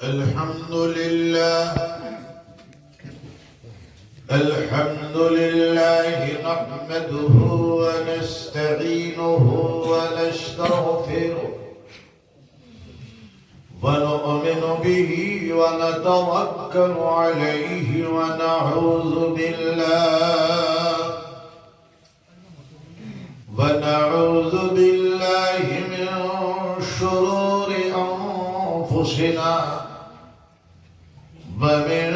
الحمد لله نحمده ونستعينه ونستغفره ونؤمن به ونتوكل عليه ونعوذ بالله من شرور أنفسنا ومن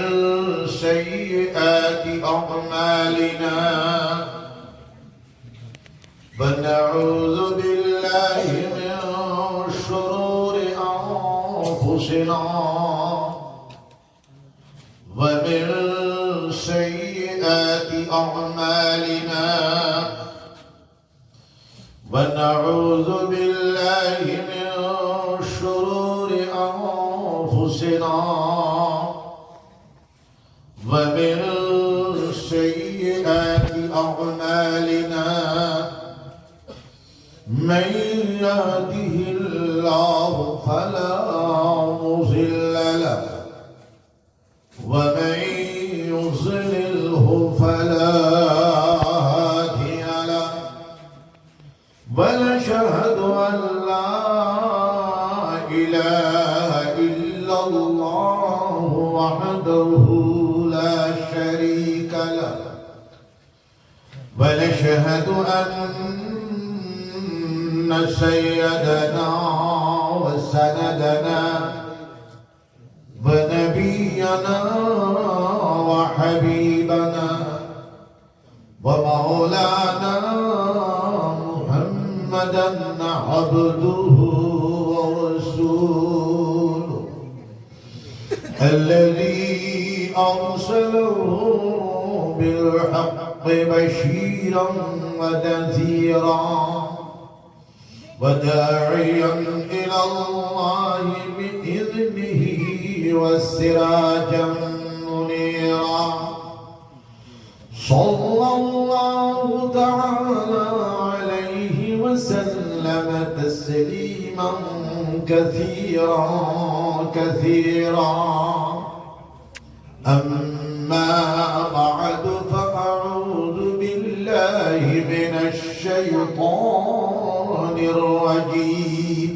سيئات أعمالنا ونعوذ بالله من شرور أنفسنا ومن سيئات أعمالنا ونعوذ بالله من شرور أنفسنا ومن سيئات أعمالنا من يهده الله فلا مضل له ومن يضلله فلا هادي له ونشهد أن لا إله إلا الله وحده لا شريك له ونشهد أن سيدنا وسندنا ونبينا وحبيبنا ومولانا محمدا عبده ورسوله الذي أرسله بالحق بشيرا ونذيرا وداعيا إلى الله بإذنه وسراجا منيرا صلى الله تعالى عليه وسلم تسليما كثيرا أما بعد فأعوذ بالله من الشيطان الرجيم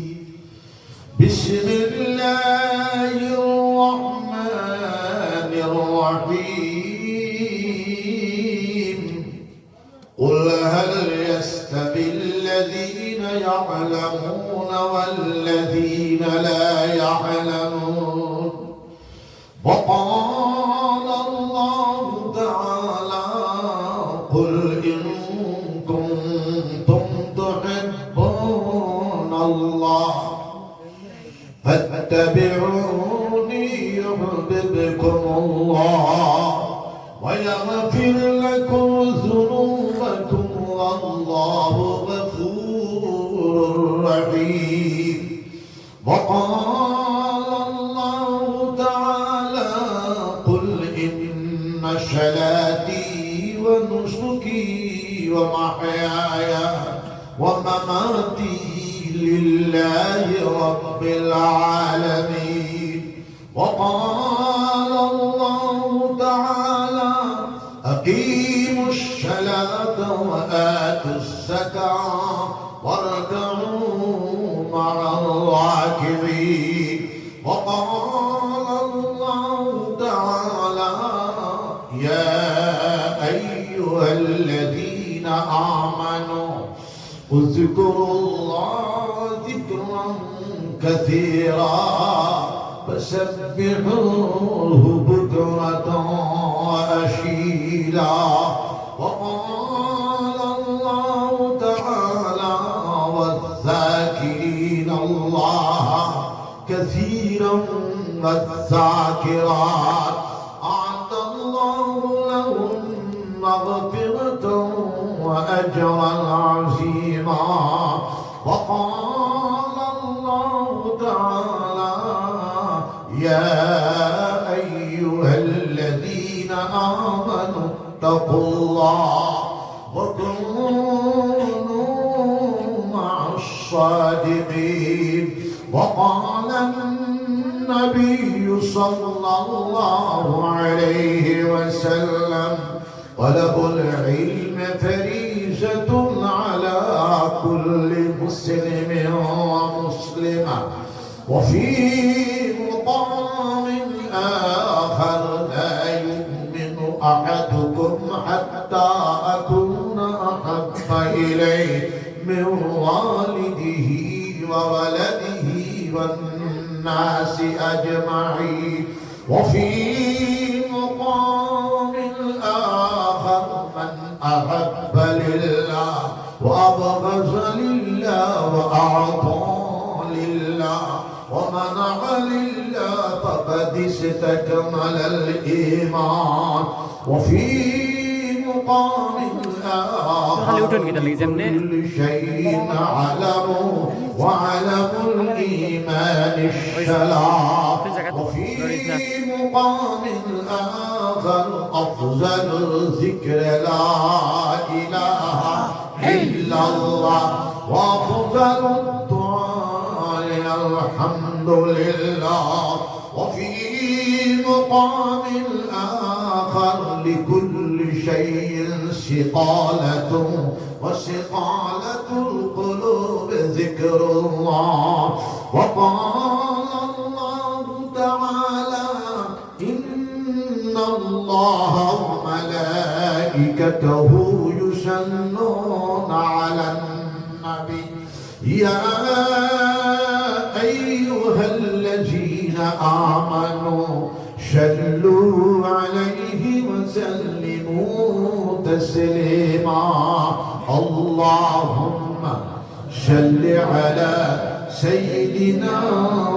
بسم الله الرحمن الرحيم قل هل يستوي الذين يعلمون والذين لا يعلمون وقال الله تعالى قل إن كنتم تحبون الله فاتبعوني يحببكم الله ويغفر لكم ذنوبكم والله غفور رحيم وقال الله تعالى قل إن صلاتي ونسكي ومحياي ومماتي لله رب العالمين وقال الله تعالى أقيموا الصلاة وآتوا الزكاة واركعوا مع الراكعين وقال الله تعالى يا أيها الذين آمنوا اذكروا الله ذكرا كثيرا فسبحوه بكرة وأصيلا وقال الله تعالى والذاكرين الله كثيرا والذاكرات أعد الله لهم مغفرة وأجرا عظيما وقال الله تعالى يا أيها الذين آمنوا اتقوا الله وكونوا مع الصادقين وقال النبي صلى الله عليه وسلم طلب العلم فريضة على كل مسلم ومسلمة وفي مقام آخر لا يؤمن أحدكم حتى أكون أحب إليه من والده وولده والناس أجمعين وفي مقام آخر من أحب لله وأبغض لله وأعطى لله ومنع لله فقد استكمل الإيمان وفي مقام آخر كل شيء علموا وعلم الإيمان الشلاء وفي مقام آخر أفضل الذكر لا إله إلا الله وأفضل الدعاء الحمد لله وفي مقام آخر لكل شيء سقالة وسقالة القلوب ذكر الله وقال الله تعالى إن الله وملائكته يصلون على النبي يا أيها الذين آمنوا صلوا عليه وسلموا تسليما اللهم صل على سيدنا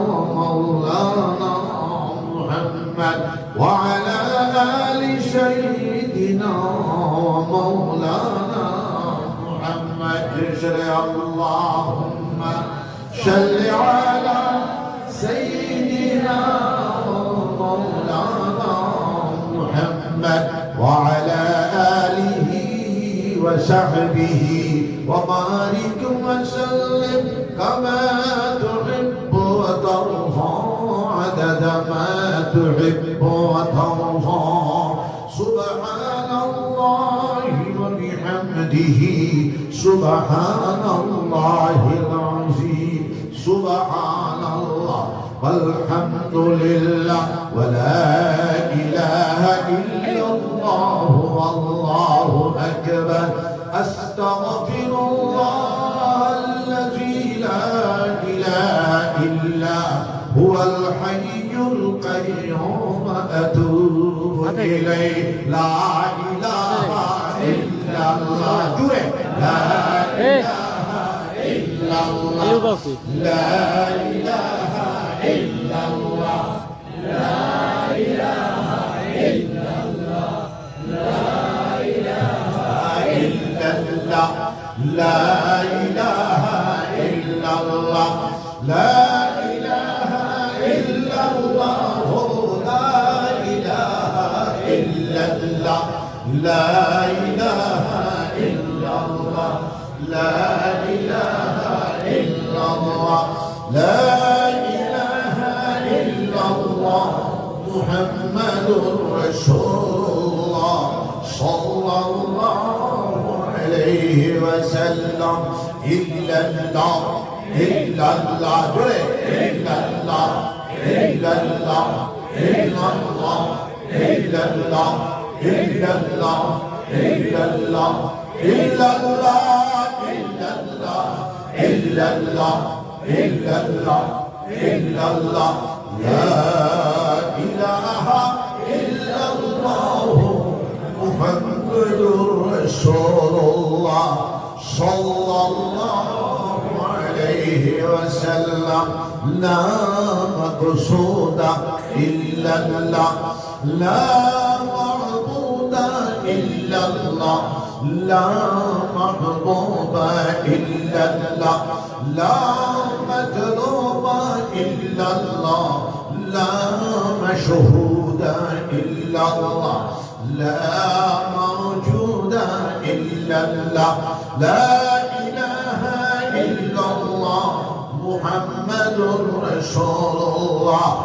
ومولانا محمد وعلى آل سيدنا ومولانا محمد اللهم صل على سيدنا ومولانا محمد وعلى آله وصحبه وبارك وسلم كما تحب وترضى عدد ما تحب وترضى سبحان الله وبحمده سبحان الله العظيم سبحان الله والحمد لله ولا إله إلا الله والله أكبر أستغفر الله الذي لا إله إلا هو الحي القيوم أتوب إليه لا إله إلا الله لا إله إلا الله لا إله إلا الله لا إله إلا الله لا إله إلا الله لا إله إلا الله لا إله إلا الله لا إله إلا الله لا إله إلا الله لا إله إلا الله لا إله إلا الله محمد رسول الله صلى الله عليه وسلم إلا الله إلا الله إلا الله إلا الله إلا الله إلا الله إلا الله إلا الله إلا الله إلا الله إلا الله إلا الله إلا الله لا إله إلا الله محمد رسول الله صلى الله عليه وسلم لا مقصود إلا الله لا معبود إلا الله لا محبوب إلا الله لا مطلوب إلا الله لا مشهود إلا الله لا موجود إلا الله لا إله إلا الله محمد رسول الله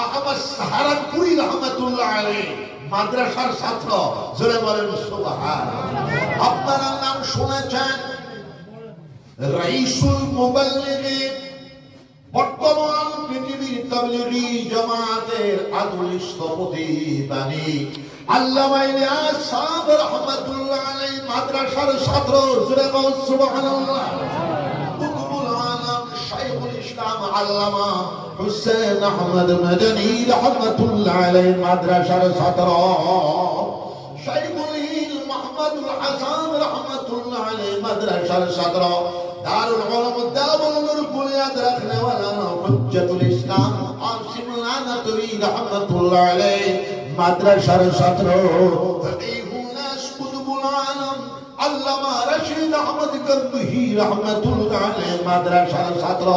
আহমদ সাহারানপুরি রহমাতুল্লাহ আলাইহি মাদ্রাসার ছাত্র। জোরে বলেন সুবহানাল্লাহ। আপনারা নাম শুনেছেন রাইসুল মুবাল্লিগিন, বর্তমান পৃথিবীর তাবলীগী জামাতের আদুল স্থপতি বাণী আল্লামা ইলিয়াস সাহেব রহমাতুল্লাহ আলাইহি মাদ্রাসার ছাত্র। জোরে বলেন সুবহানাল্লাহ। কুতুবুল আলম শাইখুল ইসলাম আল্লামা হুসাইন আহমদ মাদানী রহমাতুল্লাহ আলাইহি মাদ্রাসার ছাত্র। শাইখুল ইলম মুহাম্মদুল হাসান রহমাতুল্লাহ আলাইহি মাদ্রাসার ছাত্র। দারুল উলুম দারুল নূর বুনিয়াদ রাখনে ওয়ালা হুজ্জাতুল ইসলাম আসিম নানতুরি রহমাতুল্লাহ আলাইহি মাদ্রাসার ছাত্র। ফকিহুন নাস কুতুবুল আলম আল্লামা রশিদ আহমদ গরবি রহমাতুল্লাহ আলাইহি মাদ্রাসার ছাত্র।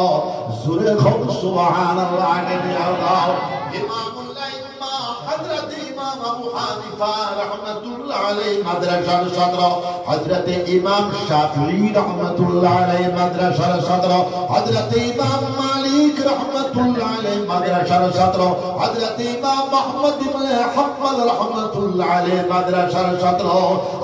জোরে বল সুবহানাল্লাহ। আল্লাহ ইমামুল আইম্মা হযরত ইমাম আবু হানিফা রহমাতুল্লাহ আলাইহি মাদ্রাসার ছাত্র। হযরত ইমাম শাফিঈ রহমাতুল্লাহ আলাইহি মাদ্রাসার ছাত্র। হযরত ইমাম মালিক রহমাতুল্লাহ আলাইহি মাদ্রাসার ছাত্র। হযরত ইমাম আহমদ ইবনে হাম্বল রহমাতুল্লাহ আলাইহি মাদ্রাসার ছাত্র।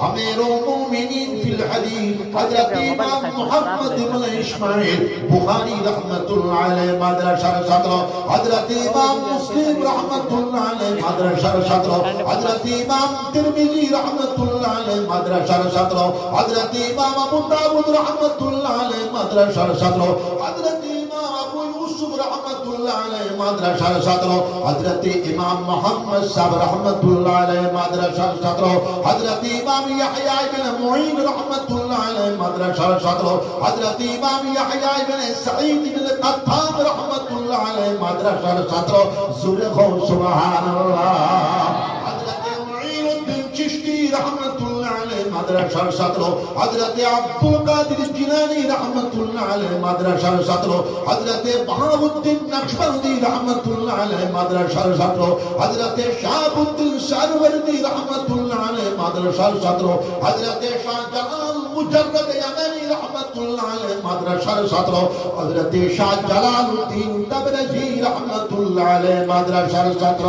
আমিরুল মুমিনিন ফিল হাদিস হযরত ইমাম মুহাম্মদ ইবনে ইসমাঈল বুখারী রহমাতুল্লাহ আলাইহি মাদ্রাসার ছাত্র। হযরত ইমাম মুসলিম রহমাতুল্লাহ আলাইহি মাদ্রাসার ছাত্র। হযরত ইমাম তিরমিজি রহমাতুল্লাহ আলাইহি মাদ্রাসার ছাত্র। হযরত ইমাম আবু দাউদ রহমাতুল্লাহ আলাইহি মাদ্রাসার ছাত্র। হযরত ইমাম আবু ইউসুফ রহমাতুল্লাহ আলাইহি মাদ্রাসার ছাত্র। হযরত ইমাম মুহাম্মদ সাহেব রহমাতুল্লাহ আলাইহি মাদ্রাসার ছাত্র। হযরত ইমাম ইয়াহইয়া ইবনে মুঈন রহমাতুল্লাহ আলাইহি মাদ্রাসার ছাত্র। হযরত ইমাম ইয়াহইয়া ইবনে সাঈদ ইবনে কাত্তাব রহমাতুল্লাহ আলাইহি মাদ্রাসার ছাত্র। জোরে বল সুবহানাল্লাহ। হযরত মুঈনুদ্দিন চিশতি রহমাতুল্লাহ আলাইহি মাদ্রাসার ছাত্র। হযরত আব্দুল কাদের জিলানী রহমাতুল্লাহ আলাইহি মাদ্রাসার ছাত্র। হযরত বাহাউদ্দিন নকশবন্দি রহমাতুল্লাহ আলাইহি মাদ্রাসার ছাত্র। হযরত শাহাবুদ্দিন সারওয়ারদি রহমাতুল্লাহ আলাইহি মাদ্রাসার ছাত্র। হযরত শাহজালাল মুজাররদ ইয়ামানি রহমাতুল্লাহ আলাইহি মাদ্রাসার ছাত্র। হযরত শাহ জালালউদ্দিন তাবরাজি রহমাতুল্লাহ আলাইহি মাদ্রাসার ছাত্র।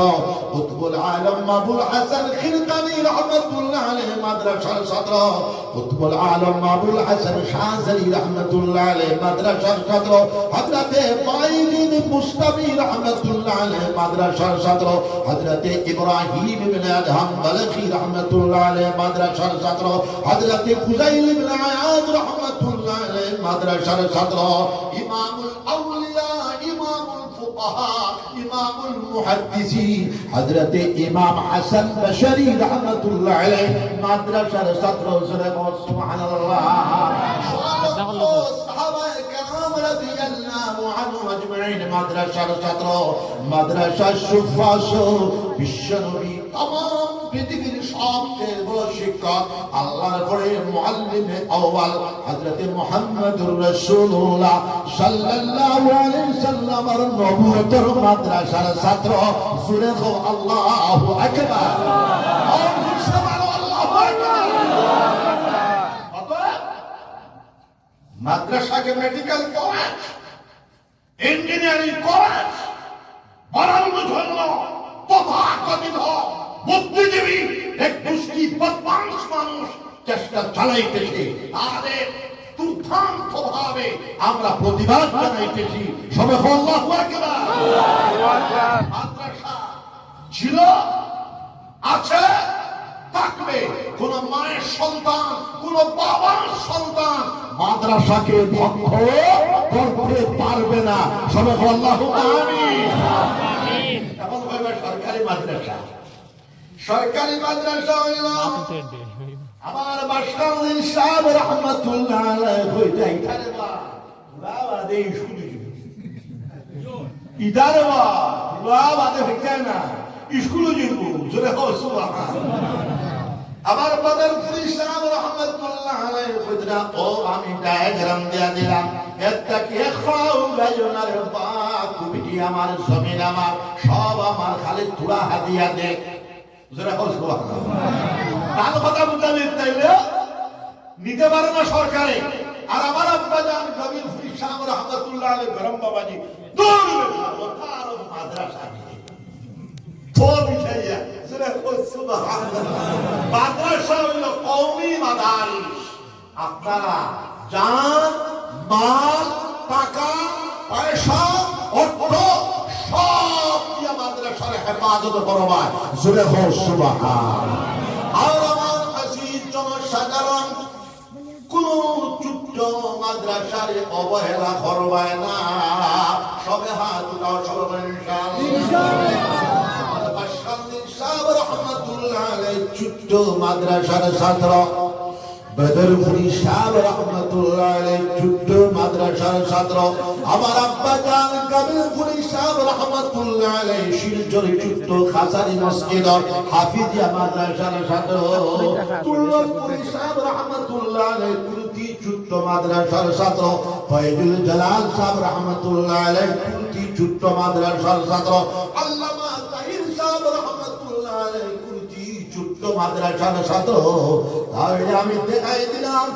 কুতুবুল আলম আবুল হাসান খিলকানি রহমাতুল্লাহ আলাইহি মাদ্রাসার ছাত্র। কুতুবুল আলম আবুল হাসান শাহজালি রহমাতুল্লাহ আলাইহি মাদ্রাসার ছাত্র। হযরত বাইজিদ মুস্তাফি রহমাতুল্লাহ আলাইহি মাদ্রাসার ছাত্র। হযরত ইব্রাহিম ইবনে আদহাম বালখি রহমাতুল্লাহ আলাইহি মাদ্রাসার ছাত্র। হযরত ফুজাইল ইবনে আয়াদ রহমাতুল্লাহ আলাইহি মাদ্রাসার ছাত্র। ইমামুল আউলিয়া ইমামুল ফুকাহা ইমামুল মুহাদ্দিসিন হযরত ইমাম হাসান বশরি রাহমাতুল্লাহ আলাইহি মাদ্রাসার ছাত্র। সুবহানাল্লাহ। সাহাবায়ে কেরাম রাদিয়াল্লাহু আনহুম আজমাইন মাদ্রাসার ছাত্র। মাদ্রাসার সুফাস বিশ্বনবী तमाम পৃথিবীর সবচেয়ে বড় শিক্ষক আল্লাহর পরে মুআল্লিমে আউয়াল হযরত মুহাম্মদুর রাসূলুল্লাহ সাল্লাল্লাহু আলাইহি সাল্লামের নবুয়তের মাদ্রাসার ছাত্র। জোরে বলো আল্লাহু আকবার। মাদ্রাসাকে মেডিকেল কলেজ ইঞ্জিনিয়ারিং কলেজ বানানোর জন্য তথাকথিত বুদ্ধিজীবী এক দুষ্টি বদমাশ মানুষ চেষ্টা চালাইতেছে। তাদের দুর্দান্ত ভাবে আমরা প্রতিবাদ জানাইতেছি। সবাই আল্লাহু আকবার। মাদ্রাসা ছিল, আছে, থাকবে। কোন মায়ের সন্তান, কোন বাবার সন্তান মাদ্রাসাকে ভঙ্গ করতে পারবে না। সবাই আল্লাহু আমিন। এখন ভাবে সরকারি মাদ্রাসা, সরকারি মাদ্রাসা হইল আমার বাশকাউদ্দিন সাহেব রহমাতুল্লাহ আলাইহি কইতা ইতারে বাবা দেই স্কুলে ইতারে বাবা দে হইতা না স্কুলে যাইব। জোরে হো সুবহানাল্লাহ। আমার বদরপুরি সাহেব রহমাতুল্লাহ আলাইহি কইতা ও আমি ডায়াগ্রাম দিয়া দিলাম, একটা কি খাও গায়নার বা কুবিটি আমার জমিন আমার সব আমার খালি তুলা হাদিয়া দে। জোরে হো সুবহানাল্লাহ। তার কথা মোতাবেক তাইলে নিতে পারে না সরকারে। আর আমার আব্বাজান কবির ফরিদ সাহেব রহমাতুল্লাহ আলাইহি গরম বাবাজি দৌড়বে তার মাদ্রাসা মাদ্রাসা হইল কওমি মাদারিস। আপনারা জান, মাল, টাকা, পয়সা, অর্থ সব দিয়ে মাদ্রাসার হেফাজত করবেন। জোরে হোক সুবহান। আর আমার আজিজ জনসাধারণ, কোন ছোট্ট মাদ্রাসার অবহেলা করবে না। সবে হাত উঠাও, সবে ছোট্ট মাদ্রাসার ছাত্র বদরপুরি সাহেব রহমতুল্লাহ আলাইহি, ছোট্ট মাদ্রাসার ছাত্র আমার আব্বা জান কাবিলপুরি সাহেব রহমতুল্লাহ আলাইহি, শিলচরের ছোট্ট খাসারি মসজিদ হাফিজিয়া মাদ্রাসার ছাত্র তুলপুরি সাহেব রহমতুল্লাহ আলাইহি, তুলতি ছোট্ট মাদ্রাসার ছাত্র ফয়জুল জালাল সাহেব রহমতুল্লাহ আলাইহি, তুলতি ছোট্ট মাদ্রাসার ছাত্র আল্লামা তাহির সাহেব রহমতুল্লাহ আলাইহি, ছোট্ট মাদ্রাসার ছাত্র। তাহলে আমি দেখাই দিলাম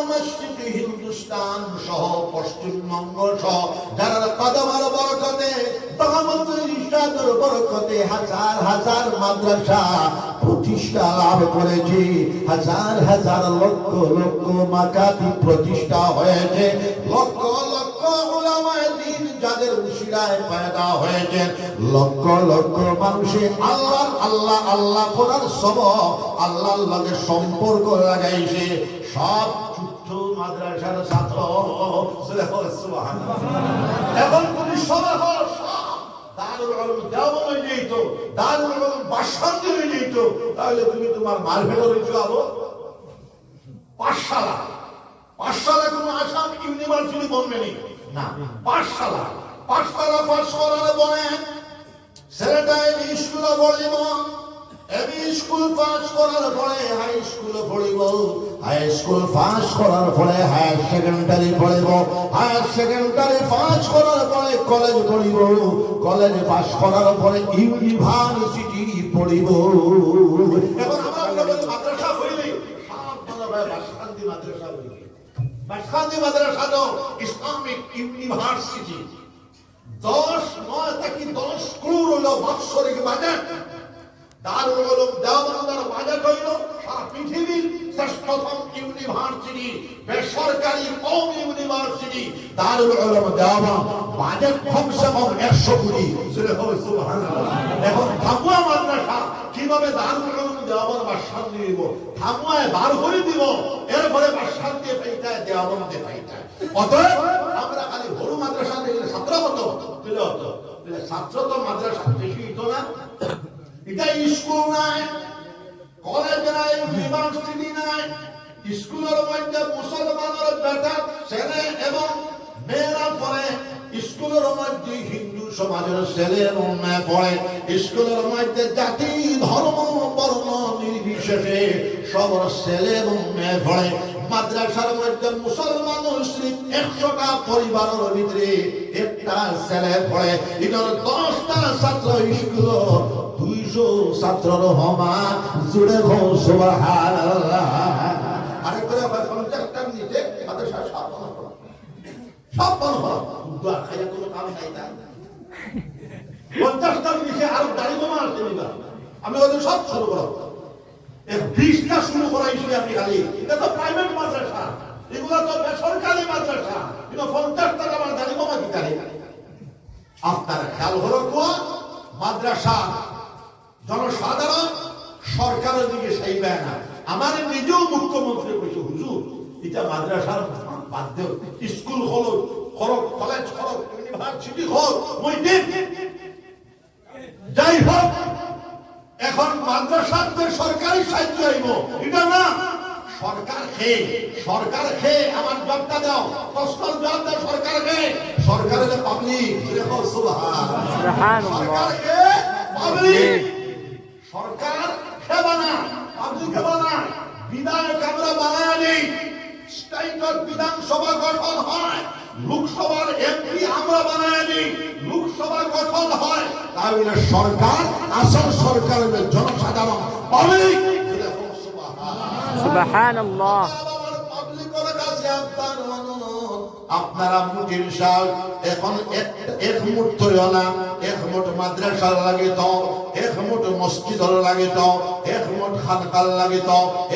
মসজিদে হিন্দুস্তান সহ পশ্চিমবঙ্গ সহ যারা কদমের বরকতে ইশাদের বরকতে হাজার হাজার মাদ্রাসা প্রতিষ্ঠা লাভ করেছে, হাজার হাজার লক্ষ লক্ষ মাকাতি প্রতিষ্ঠা হয়েছে, লক্ষ লক্ষ উলামায়ে দ্বীন যাদের উসিলায় পয়দা হয়েছে, লক্ষ লক্ষ মানুষে আল্লাহ আল্লাহ আল্লাহ করার সবব আল্লাহর লগে সম্পর্ক লাগাইছে। সব ছোট্ট মাদ্রাসার ছাত্র। সুবহানাল্লাহ। এখন তুমি সবাই দারুল উলুম দেওবন্দ যেত, দারুল উলুম বাসন্তী যেত, তাহলে তুমি তোমার মারফেট হইছো আবো পাঠশালা। পাঠশালা কোন আসাম ইউনিভার্সিটি বলবে না, পাঠশালা। পাঠশালা পাস করার পরে ছেলেটা স্কুলে পড়িব, স্কুল পাস করার পরে হাই স্কুলে পড়িব, হাই স্কুল পাস করার পরে হায়ার সেকেন্ডারি পড়িব, হায়ার সেকেন্ডারি পাস করার পরে কলেজ পড়িব, কলেজ পাস করার পরে ইউনিভার্সিটি পড়িব। এখন আমার মাদ্রাসা হইলে বাসকান্দি মাদ্রাসা হইলে, বাসকান্দি মাদ্রাসা তো ইসলামিক ইউনিভার্সিটি 10 থেকে 10 ক্রোড় হলো বাৎসরিক বাজেট। দারুল উলুম দেওবন্দের বাজেট হইল সারা পৃথিবীর শ্রেষ্ঠতম ইউনিভার্সিটি, বেসরকারি কওমি ইউনিভার্সিটি দারুল উলুম দেওবন্দ। বাজেট কমসে কম 100 কোটি। সুবহানাল্লাহ। এখন থাকুয়া মাদ্রাসা কিভাবে দারুল উলুম দেওবন্দ বাসান দিব, থাকুয়ায় বার করে দিব, এরপরে বাসান দিয়ে পাইতায় দেওবন্দে পাইতায়। অতএব আমরা খালি হরু মাদ্রাসা দেখলে ছাত্র কত দিলে হতো, ছাত্র তো মাদ্রাসা বেশি হতো না। এটা স্কুল নাই, কলেজ নাই, ইউনিভার্সিটি নাই। স্কুলের মধ্যে মুসলমানের বেটা ছেলে এবং মেয়েরা পড়ে, স্কুলের মধ্যে হিন্দু সমাজের ছেলে এবং মেয়ে পড়ে, স্কুলের মধ্যে জাতি ধর্ম বর্ণ নির্বিশেষে সব ছেলে এবং মেয়ে পড়ে। মাদ্রাসার মধ্যে মুসলমান মুসলিম 100টা পরিবারের ভিতরে একটা ছেলে পড়ে। এটার 10টা ছাত্র স্কুল, 200 ছাত্রর হমা। জুড়ে গো সুবহানাল্লাহ। আরেকবার 50টা নিচে মাদ্রাসা সব বন্ধ, দোয়া খাইয়া কোনো কাম নাই। 50টা নিচে আরো দাড়ি জমা আসছে নিবা, আমি ওদের সব শুরু করব। 20টা শুরু করাইছি আপনি খালি। এটা তো প্রাইভেট মাদ্রাসা, এগুলো তো বেসরকারি মাদ্রাসা। কিন্তু 50 টাকা আমার দাড়ি জমা কি করে? আপনারা খেয়াল হলো কোয়া মাদ্রাসা জনসাধারণ সরকারের দিকে চাইবে না। আমার নিজেও মুখ্যমন্ত্রী কইছে, হুজুর এটা মাদ্রাসার বাধ্য, স্কুল হলো খরচ, কলেজ খরচ, ইউনিভার্সিটি খরচ, ওই দিন যাই হোক। এখন মাদ্রাসাতে সরকারি সাহায্য হইব এটা না, সরকার খেয়ে আমার জবটা দাও, প্রশ্নের জবাব দাও সরকার খেয়ে। সরকারের পাবলিক, সরকার খেয়ে পাবলিক, সরকার খেবা না, পাবলিক খেবা না। বিধায়ক আমরা বানায় নেই, স্টেটের বিধানসভা গঠন হয়, লোকসভার এমপি আমরা বানায় নেই, লোকসভা গঠন হয়। তাহলে সরকার, আসল সরকারের জনসাধারণ পাবলিক। সুবহানাল্লাহ। পাবলিকের কাছে আপনার অনুরোধ, আপনারা মুজির সাহেব এখন এক মুঠ তৈরি না, এক মুঠ মাদ্রাসার লাগিত, এক মুঠ মসজিদর লাগিত, এক মুঠ খানকার লাগিত,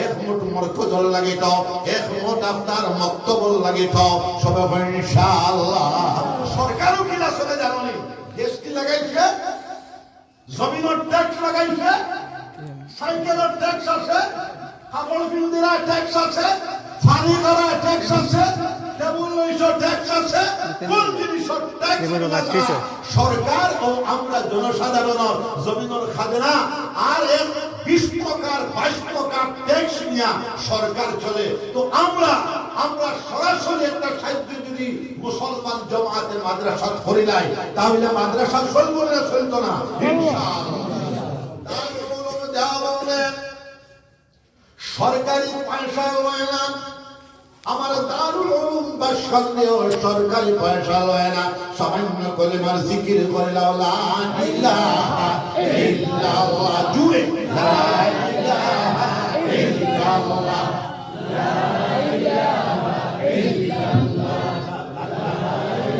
এক মুঠ মরকজর লাগিত, এক মুঠ আপনার মক্তবর লাগিত, সবে ইনশাআল্লাহ। সরকারও কিনা চলে জানি দেশটি লাগাইছে, জমিনের ট্যাক্স লাগাইছে, সাইকেলের ট্যাক্স আছে, কাপড় পিন্দিরা ট্যাক্স আছে, ফানি করা ট্যাক্স আছে, টেবুল লইছো ট্যাক্স আছে, কোন জিনিসের ট্যাক্স সরকার ও আমরা জনসাধারণ জমিনের খাজনা আর 20 প্রকার 22 প্রকার ট্যাক্স নিয়ে সরকার চলে। তো আমরা সরাসরি একটা সাহায্য যদি মুসলমান জামাতের মাদ্রাসা করি নাই তাহলে মাদ্রাসা চলবে না, চলতো না ইনশাআল্লাহ। সরকারি পয়সা লয় না, আমার দারুল উলুম বাসখালীও সরকারি পয়সা লয় না, সামান্য কলিমার জিকির করে লা ইলাহা ইল্লাল্লাহ, জুড়ে লা ইলাহা ইল্লাল্লাহ, লা ইলাহা ইল্লাল্লাহ,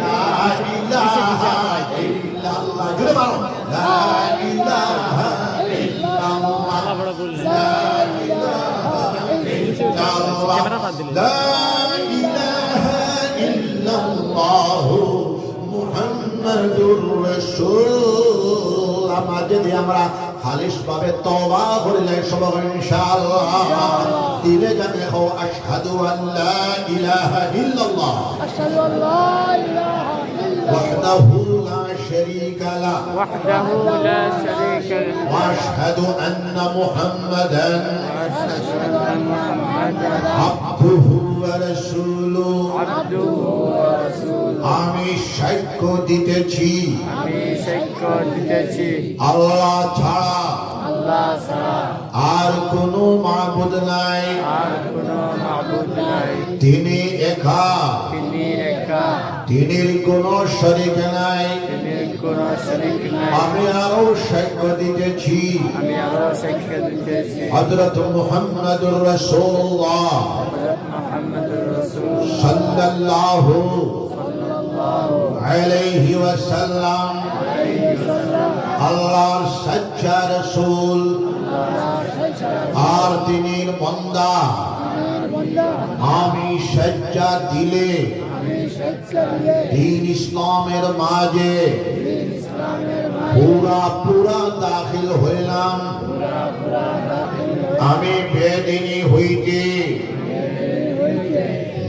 লা ইলাহা ইল্লাল্লাহ, জুড়ে বলো লা ইলাহা ইল্লাল্লাহ, লা ইলাহা ইল্লাল্লাহু মুহাম্মাদুর রাসূল। আমরা যদি খালিস ভাবে তওবা করিলে সব ইনশাআল্লাহ দিলে জানে হো আশহাদু আন লা ইলাহা ইল্লাল্লাহ, আশহাদু আন লা ইলাহা ইল্লাল্লাহ ওয়াহদাহু লা শারীকা লাহ, ওয়াহদাহু লা শারীকা লাহ, ওয়া আশহাদু আন্না মুহাম্মাদান আবদুহু ওয়া রাসূলুহু, আমি সাক্ষ্য দিতেছি আল্লাহ ছাড়া আর কোনো মাবুদ নাই, তিনি একা, তিনির কোনো শরীক নাই। আমি আরো সাক্ষ্য দিতেছি হযরত মুহাম্মদুর রাসূলুল্লাহ সাল্লাল্লাহু আলাইহি ওয়াসাল্লাম আল্লাহর সচ্চা রাসূল আর তিনির বান্দা। আমি সচ্চা দিলে দ্বীন ইসলামের মাঝে পুরা দাখিল হইলাম। আমি বেদিনী হইতে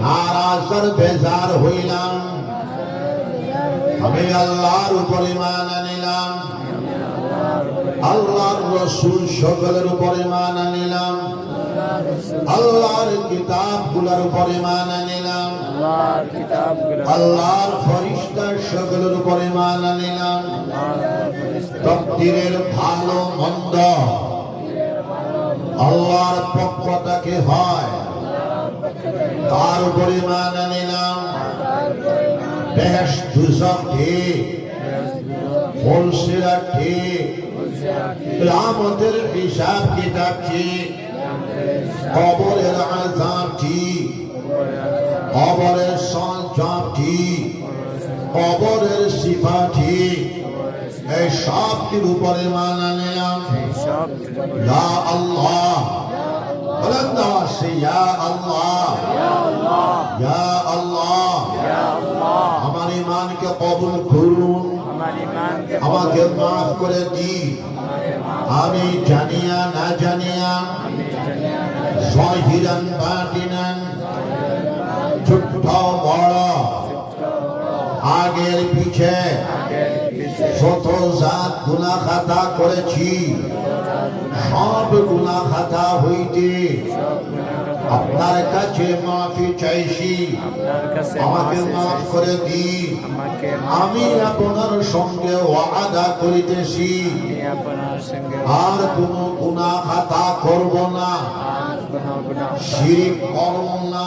নারাজ আর বেজার হইলাম। আমি আল্লাহর উপর ঈমান আনিলাম, আল্লাহর রাসূল সকলের উপর ঈমান আনিলাম, আল্লাহর কিতাবগুলোর উপর ঈমান আনিলাম, আল্লাহর ফেরেশতা সকলের উপর ঈমান আনিলাম। তাকদীরের ভালো মন্দ আল্লাহর পক্ষ থেকে হয়, তার উপর ঈমান আনিলাম। বেহেশত দুজখ ঠিক, ফুলসিরাত ঠিক, কিয়ামতের হিসাব কিতাব ঠিক, কবরের আযাব ঠিক, কবরের সঞ্জব ঠিক, কবরের সিফাত ঠিক, এই সবটির উপরে ঈমান আনিলাম। ইয়া আল্লাহ বলেন না, ইয়া আল্লাহ, ইয়া আল্লাহ, আমার ঈমানকে কবুল করুন, আমাকে মাফ করে দিন। আমি জানিয়া না জানিয়া, যাহিরান বাতিনান, ছোট বড়, আগের পিছে শত জাত গুনাহ খাতা করেছি। সব গুনাহ খাতা হইতে আপনার কাছে মাফি চাইছি, আমাকে মাফ করে দিন। আমি আপনার সঙ্গে ওয়াদা করিতেছি আর কোনো গুনাহ খাতা করব না, শিরক করব না,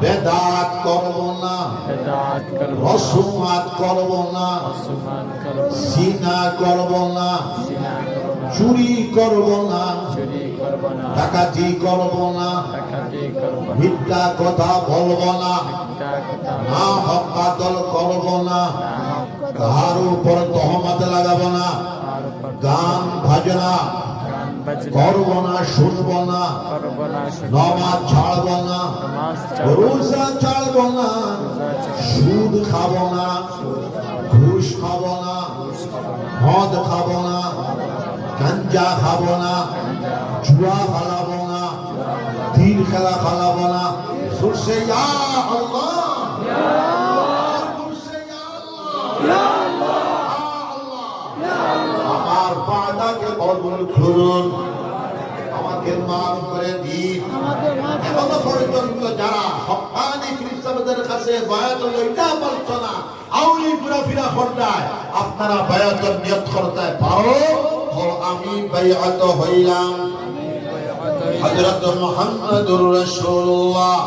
বেদাত করব না, রসুমাত করব না, জিনা করব না, চুরি করব না, টাকা ডাকাতি করব না, মিথ্যা কথা বলব না, না হক বাতল করব না, কার উপর তহমত লাগাবো না, গান বাজনা করব না, শুনব না, নামাজ ছাড়ব না, রোজা ছাড়ব না, সুদ খাব না, ঘুষ খাব না, মদ খাব না, গাঞ্জা খাব না, জুয়া খেলাবো না, তীর খেলা খেলাবো না। সুরসে ইয়া আল্লাহ, আমার বাদাকে কবুল করুন, আমাকে মাফ করে দিন। এখনো পর্যন্ত যারা হক্কানি খ্রিস্টানদের কাছে বায়াত লইতে পারছো না, আউলি ঘোরাফেরা করতায়, আপনারা বায়াতের নিয়ত করতে পারো। আমি বায়াত হইলাম হযরত মুহাম্মদুর রাসূলুল্লাহ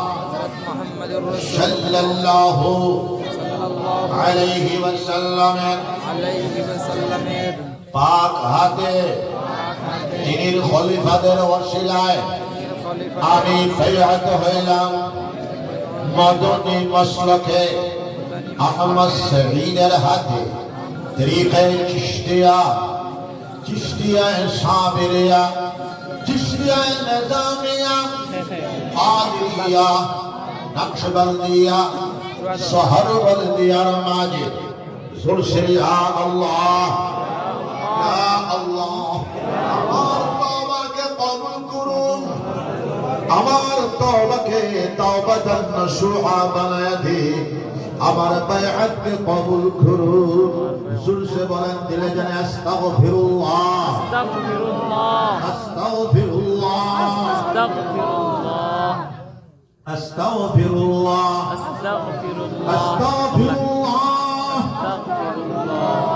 সাল্লাল্লাহু আলাইহি ওয়াসাল্লামের পাক হাতে যিনি খলিফাদের ওসিলায় আমি বায়াত হইলাম মদনী মাসলকে আহমদ সঈদের হাতে তরিকা চিশতিয়া, চিশতিয়া সাবিরিয়া, চিশতিয়া নিজামিয়া, কাদিরিয়া, নকশবন্দিয়া, সোহরবর্দিয়ার মাঝে সুরসে ইয়া আল্লাহ, ইয়া আল্লাহ, আমার তওবাকে কবুল করুন, আমার তওবাকে তাওবাতান নসুহা বানায় দিন, আমার বায়াতকে কবুল করুন। সুরসে বলেন দিলে জানে আস্তাগফিরুল্লাহ, আস্তাগফিরুল্লাহ, আস্তাগফিরুল্লাহ, আস্তাগফিরুল্লাহ, আস্তাগফিরুল্লাহ, আস্তাগফিরুল্লাহ,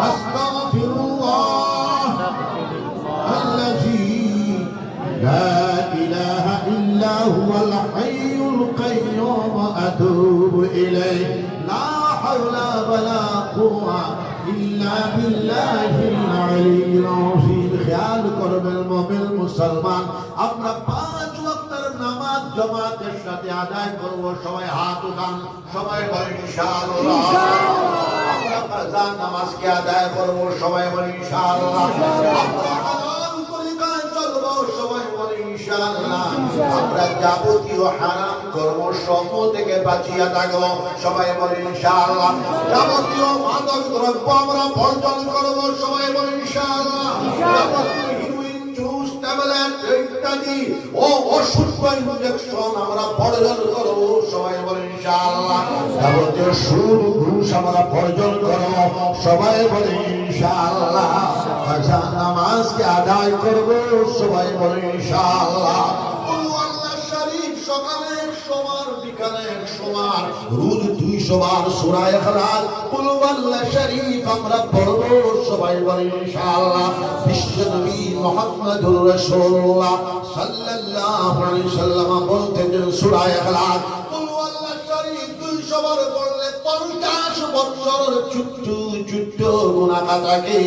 আস্তাগফিরুল্লাহ, আল্লাযী লা ইলাহা ইল্লা হুয়াল হাইয়ুল কাইয়্যুম আতুবু ইলাইহি লা হাওলা ওয়ালা কুওয়া ইল্লা বিল্লাহিল আলিয়্যিল আযীম। খেয়াল করবেন মুমিন মুসলমান, আমরা 5 ওয়াক্তের নামাজ জামাতের সাথে আদায় করব। সবাই হাত উঠান, সবাই বলেন ইনশাআল্লাহ। আমরা কাজা নামাজকে আদায় করব, সবাই বলেন ইনশাআল্লাহ। আমরা হালাল তরিকায় চলব, সবাই বলেন ইনশাআল্লাহ। আমরা যাবতীয় হারাম কর্ম সমূহ থেকে বাঁচিয়া থাকব, সবাই বলেন ইনশাআল্লাহ। যাবতীয় মাদক দ্রব্য আমরা বর্জন করব, সবাই বলেন ইনশাআল্লাহ। যাবতীয় হিরোইন, জুস, ট্যাবলেট ইত্যাদি ও ওষুধ ইনজেকশন আমরা বর্জন করব, সবাই বলেন ইনশাআল্লাহ। যাবতীয় সুদ ঘুষ আমরা বর্জন করব, সবাই বলেন ইনশাআল্লাহ। কাজা নামাজকে আদায় করব, সবাই বলেন ইনশাআল্লাহ। সকালে 100 বার, বিকালে 100 বার, রোজ 200 বার সূরা ইখলাস কুল ওয়াল্লাহ শরীফ আমরা পড়ব, সবাই বলেন ইনশাআল্লাহ। বিশ্বনবী মুহাম্মদুর রাসূলুল্লাহ সাল্লাল্লাহু আলাইহি সাল্লাম বলতেন সূরা ইখলাস কুল ওয়াল্লাহ শরীফ 200 বার পড়লে 50 বছর ছোট্ট ছোট্ট গুনাহ কাটাকে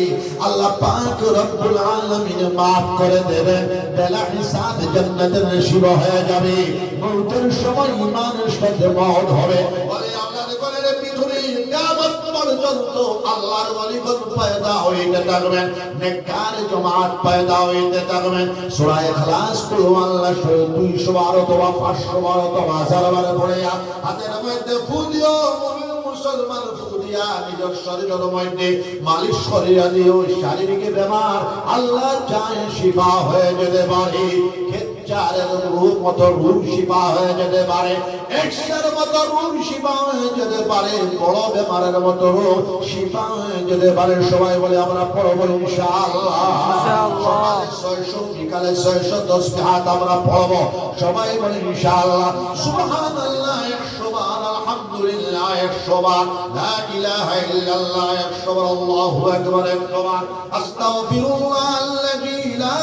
আল্লাহ পাক রব্বুল আলামিন maaf করে দেবেন, বেলা হিসাব জান্নাতের নসিব হয়ে যাবে। মওতের সময় ইমানের সাথে মওত হবে। বলে আপনাদের বলে পৃথিবী কিয়ামত পর্যন্ত আল্লাহর ওলিগণ পয়দা হইতে থাকবেন, নেককার জামাত পয়দা হইতে থাকবেন। সূরা ইখলাস কুল ওয়াল্লাহ 200 বার অথবা 500 বার অথবা 1000 বার পড়ে হাতের মধ্যে ফু দিও, মুমিন মুসলমান ফু দিয়া নিজের শরীরের মধ্যে মালিশ করিয়া দিও। শারীরিক বেমার আল্লাহ চায় শিফা হয়ে যেতে পারে, চারের রূপ মতো রূপ শিফা হয়ে যেতে পারে, এক্সের মতো রূপ শিফা হয়ে যেতে পারে, বড় বেমারের মতো রূপ শিফা হয়ে যেতে পারে। সবাই বলে আমরা পড়ব ইনশাআল্লাহ। সকালে 600, বিকালে 610 হাত আমরা পড়ব, সবাই বলে ইনশাআল্লাহ। সুবহানাল্লাহ 100 বার, আলহামদুলিল্লাহ 100 বার, লা ইলাহা ইল্লাল্লাহ 100 বার, আল্লাহু আকবার 100 বার, আস্তাগফিরুল্লাহ আল্লাযী লা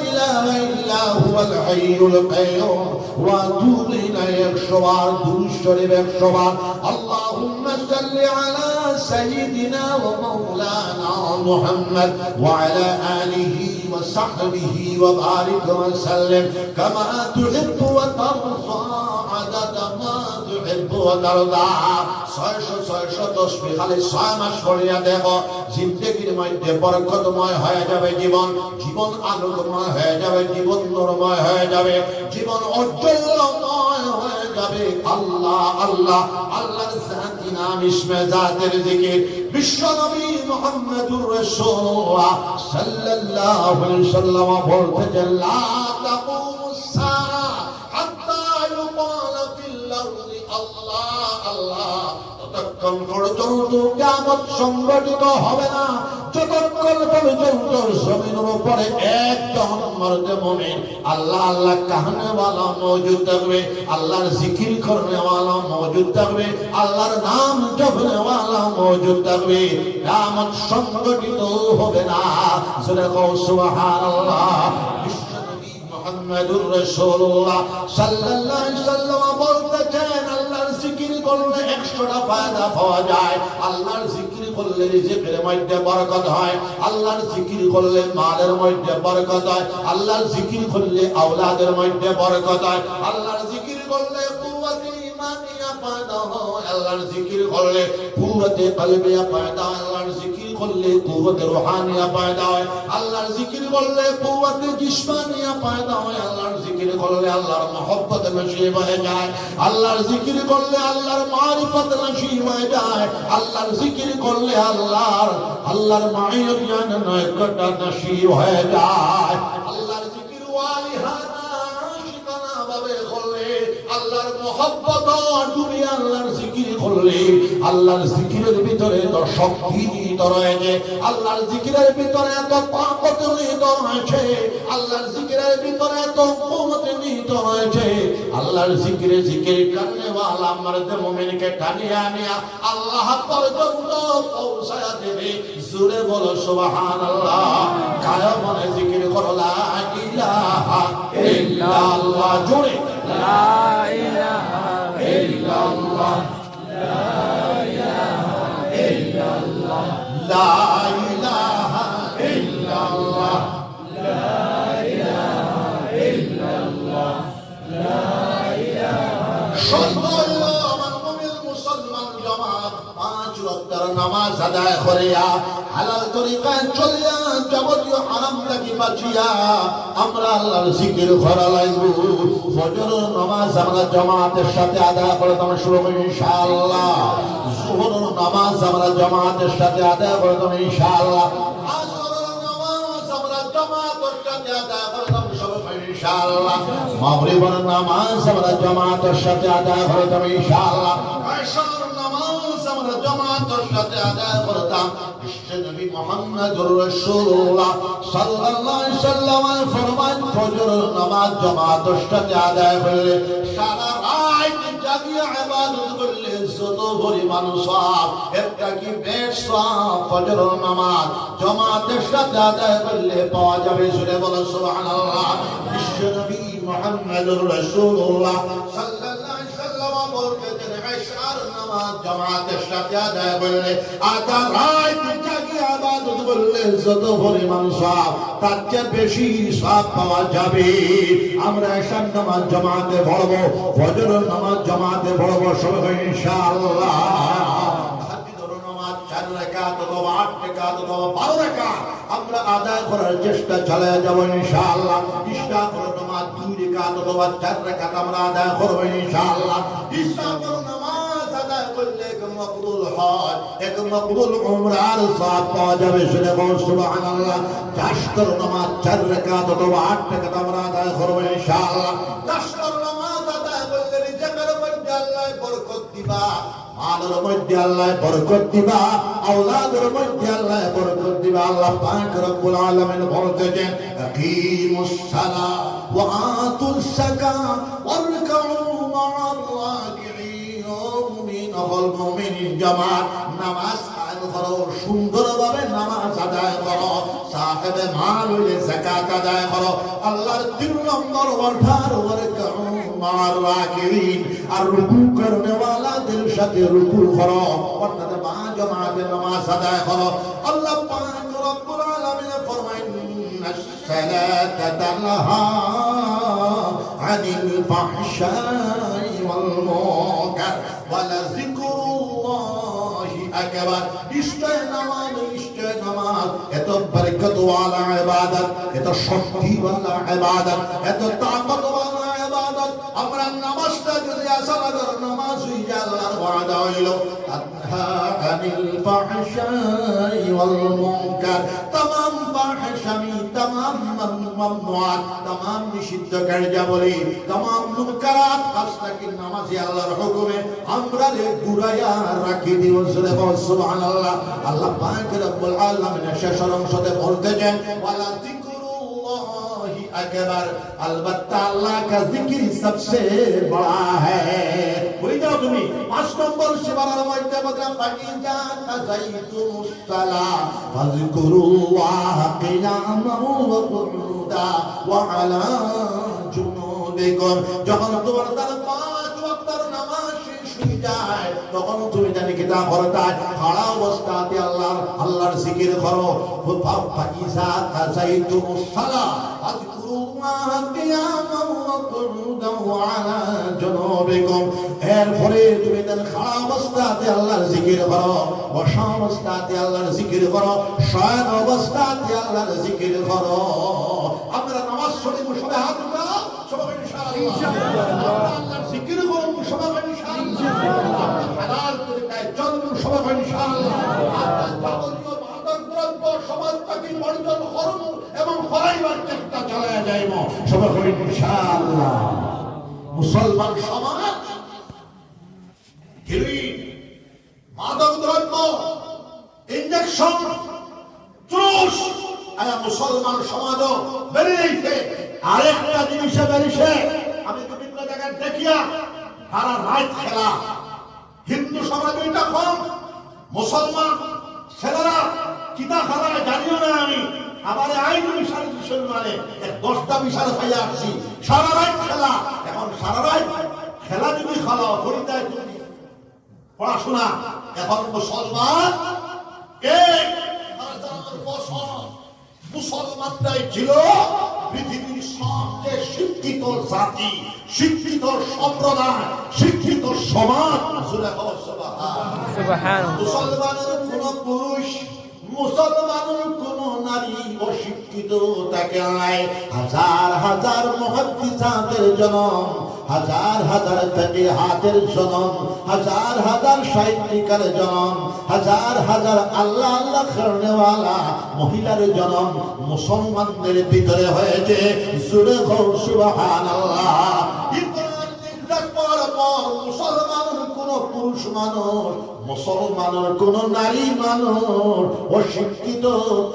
ইলাহা ইল্লা হুয়াল হাইয়ুল কাইয়্যুম ওয়া আতুবু ইলাইহি 100 বার, দুরূদ শরীফ 100 বার, আল্লাহুম্মা সাল্লি আলা سيدنا ومولانا محمد وعلى آله وصحبه وبارك وسلم كما تحب وترضى عدد ما تحب وترضى 610 খালি 6 মাস পড়িয়া দেখো জিন্দেগির মধ্যে বরকতময় হয়ে যাবে জীবন জীবন আলোকময় হয়ে যাবে জীবন নূরময় হয়ে যাবে জীবন ঔজ্জ্বল্যময় হয়ে যাবে আল্লাহ আল্লাহ আল্লাহর জাতি নাম ইসমে জাতের জিকির বিশ্বনবী মুহাম্মদুর রাসূলুল্লাহ সাল্লাল্লাহু আলাইহি ওয়াসাল্লাম বলতেছেন লা তাকুমুস সাআ হাত্তা ইউকালা ফিল আরদি আল্লাহ আল্লাহ ততক্ষণ পর্যন্ত কিয়ামত সংঘটিত হবে না যতক্ষণ পর্যন্ত জমিনের উপরে একজন মর্দে মুমিন আল্লাহ আল্লাহ কাহনে वाला মওজুদ থাকবে আল্লাহর জিকির করনে वाला মওজুদ থাকবে আল্লাহর নাম জপনে वाला মওজুদ থাকবে কিয়ামত সংঘটিত হবে না জোরে কও সুবহানাল্লাহ বিশ্বনবী মুহাম্মদুর রাসূলুল্লাহ সাল্লাল্লাহু আলাইহি ওয়াসাল্লাম বলতেছেন আল্লাহর জিকির করলে 100টা ফায়দা পাওয়া যায় আল্লাহর জিকির করলে রিজিকের মধ্যে বরকত হয় আল্লাহর জিকির করলে মালের মধ্যে বরকত হয় আল্লাহর জিকির করলে আওলাদের মধ্যে বরকত হয় আল্লাহর জিকির করলে কুওয়াতে ঈমানিয়া পয়দা হয় আল্লাহর জিকির করলে কুওয়াতে কলবিয়া পয়দা হয় আল্লাহর জিকির করলে কুওয়াতে রূহানিয়া পয়দা হয় আল্লাহর জিকির করলে কুওয়াতে জিসমানিয়া পয়দা হয় আল্লাহর জিকির করলে আল্লাহর মহব্বত নসিব হয়ে যায় আল্লাহর জিকির করলে আল্লাহর মারিফত নসিব হয়ে যায় আল্লাহর জিকির করলে আল্লাহর মাইয়ত জ্ঞান নয়কটা নসিব হয়ে যায় আল্লাহর জিকির ওয়ালিহানা আশিকানা ভাবে করলে আল্লাহর মহব্বত ডুবে আল্লাহর জিকির করলে আল্লাহর জিকিরের ভিতরে তো শক্তি নিহিত রয়েছে আল্লাহর জিকিরের ভিতরে এত তাকত নিহিত রয়েছে আল্লাহর জিকিরের ভিতরে এত কুওয়াত নিহিত রয়েছে আল্লাহর জিকিরে জিকির করনে वाला মর্দে মুমিনকে টানিয়া আনিয়া আল্লাহ পর্যন্ত পৌঁছায়া দেবে জোরে বলো সুবহানাল্লাহ কায়া মনে জিকির করো লা ইলাহা ইল্লাল্লাহ জোরে লা ইলাহা ইল্লাল্লাহ লা ইলাহা ইল্লাল্লাহ লা ইলাহা ইল্লাল্লাহ লা ইলাহা ইল্লাল্লাহ লা ইলাহা আমার মুমিন মুসলমান জামাত 5 ওয়াক্তের নামাজ আদায় করিয়া হালাল তরিকায় চলিয়া যাবতীয় হারাম থেকে বাঁচিয়া আমরা আল্লাহর জিকির করা লাগবে ফজরের নামাজ আমরা জামাতের সাথে আদায় করতাম শুরু করি ইনশাআল্লাহ যোহরের নামাজ আমরা জামাতের সাথে আদায় করতাম ইনশাআল্লাহ আসরের নামাজ আমরা জামাতের সাথে আদায় করতাম শুরু করি ইনশাআল্লাহ মাগরিবের নামাজ আমরা জামাতের সাথে আদায় করতাম ইনশাআল্লাহ আশরের নামাজ আমরা জামাতের সাথে আদায় করতাম নবী মুহাম্মদুর রাসূলুল্লাহ সাল্লাল্লাহু আলাইহি ওয়াসাল্লাম ফরমান ফজরের নামাজ জামাতের সাথে আদায় করলে সারা রাত জাগিয়ে ইবাদত করলে যত পরিমাণ সওয়াব একটা কি বেশ সওয়াব ফজরের নামাজ জামাতের সাথে আদায় করলে পাওয়া যাবে জোরে বলো সুবহানাল্লাহ বিশ্বনবী মুহাম্মদুর রাসূলুল্লাহ সাল্লাল্লাহু আলাইহি ওয়াসাল্লাম বলতেন ইশার নামাজ জামাতের সাথে আদায় করলে আধা রাত জাগিয়ে ইবাদত করলে যত পরিমাণ সওয়াব তার চেয়ে বেশি সওয়াব পাওয়া যাবে আমরা ইশার নামাজ জামাতে পড়ব ফজরের নামাজ জামাতে পড়ব সবাই ইনশাআল্লাহ তাহাজ্জুদের নামাজ 4 রাকাত অথবা 8 রাকাত অথবা 12 রাকাত আমরা আদায় করার চেষ্টা চালিয়ে যাব ইনশাআল্লাহ ইশরাকের নামাজ 2 রাকাত অথবা 4 রাকাত আমরা আদায় করব ইনশাআল্লাহ ইশরাকের নামাজ আদায় করলে এক মকবুল হজ এক মকবুল উমরার সওয়াব পাওয়া যাবে সুবহানাল্লাহ ইশরাকের নামাজ 4 রাকাত অথবা 8 রাকাত আমরা আদায় করব ইনশাআল্লাহ ইশরাকের নামাজ আদায় করলে রিজিকের মধ্যে আল্লাহ বরকত দিবা মালের মধ্যে আল্লাহ বরকত দিবা আওলাদের মধ্যে আল্লাহ বরকত দিবা আল্লাহ পাক রব্বুল আলামিন বলতেছেন আকিমুস সালাহ ওয়া আতুস যাকাত ওয়ারকাউ মা'আর রাকিঈন মুমিন ওয়াল মুমিনিন জামাত নামাজ আদায় করো সুন্দরভাবে নামাজ আদায় করো সাহেবে মাল হইলে যাকাত আদায় করো আল্লাহর 3 নম্বর ওয়ার্ডার ওয়ারকাউ মা'আর রাকিঈন আর রুকু করনে ওয়ালাদের সাথে রুকু করো অর্থাৎ 5 জামাতে নামাজ আদায় করো। আল্লাহ পাক রব্বুল আলামিন ফরমায় ইন্নাস-সালাতা তানহা আনিল ফাহশাই ওয়াল মুনকার ওয়া লাযিকরুল্লাহি আকবার। নিশ্চয় নামাজ এত বরকতওয়ালা ইবাদত, এত শক্তিওয়ালা ইবাদত, এত তাকতওয়ালা ইবাদত। আমরা নামাজটা যদি আসলাগর নামাজ হইয়া আল্লাহর ওয়াদা হইল তানহা আনিল ফাহশাই ওয়াল মুনকার, तमाम ফাহশামি, तमाम মামনুআত, तमाम নিষিদ্ধ কার্যাবলী, तमाम মুনকারাত আজকে নামাজে আল্লাহর হুকুমে আমরা ঘুরাইয়া রাখি দিও। সুবহানাল্লাহ। আল্লাহ পাক রব্বুল আলামিন শেষ অংশতে বলতেছেন ওয়ালা যিকরুল্লাহি আকবার, अलबत्ता अल्लाह का जिक्र सबसे बड़ा है। वही जाओ तुम्हें 5 नंबर शिवारार मध्य बदला फाइजा ताजाइतुमुस सलाह फाज़कुरुल्लाह क़ियामन व qu'uदा व अला जुनूबिकुम। যখন তোমার দ্বারা 5 ওয়াক্তের নামাজ শেষ হয়ে যায় তখন তুমি জানি কিতাব পড়তে খাড়া অবস্থাতে আল্লাহর জিকির করো। ফাইজা তাজাইতুমুস সালাহ এরপরে তুমি খাড়া অবস্থাতে আল্লাহর জিকির করো, বসা অবস্থাতে আল্লাহর জিকির করো, শয়ন অবস্থাতে আল্লাহর জিকির করো। আমরা নামাজ পড়ি সবাই হাত উঠাও, সবাই ইনশাআল্লাহ আল্লাহর জিকির করো, সবাই ইনশাআল্লাহ হালাল তরিকায় চলবো, সবাই ইনশাআল্লাহ যাবতীয় মাদক দ্রব্য সমাজ থেকে বর্জন করব এবং করাইবার চেষ্টা চালায়া যাইব, সবাই ইনশাআল্লাহ। মুসলমান সমাজ হেরোইন, মাদক দ্রব্য, ইনজেকশন, জুস আর মুসলমান সমাজও বেরিয়েছে। আরেকটা জিনিসে বেরিয়েছে, আমি বিভিন্ন জায়গায় দেখিয়া সারা রাত খেলা। হিন্দু সমাজ এটা কম, মুসলমান ছেলেরা কিতা খেলায় জানিও না আমি। আবার আইন বিচার মানে 10টা বিচার খাইয়া আসছি, সারা রাত খেলা। এখন সারা রাত খেলা যদি খেলা পরিচয় পড়াশোনা। এখন মুসলমান মুসলমানরাই ছিল পৃথিবীর সবচেয়ে শিক্ষিত জাতি, শিক্ষিত সম্প্রদায়, শিক্ষিত সমাজ। মুসলমানের কোন পুরুষ, মুসলমানের কোন নারী অশিক্ষিত তাকে নাই। হাজার হাজার মুহাদ্দিসাতের জন্ম, হাজার হাজার ফাকিহাতের জন্ম, হাজার হাজার সাহিত্যিকের জন্ম, হাজার হাজার আল্লাহ আল্লাহ করনেওয়ালা মহিলার জন্ম মুসলমানদের ভিতরে হয়েছে। জোরে বল সুবহানাল্লাহ। ইকরার নির্দেশ পড়ার পর মুসলমানের কোন পুরুষ মানুষ, মুসলমানের কোন নারী মানুষ অশিক্ষিত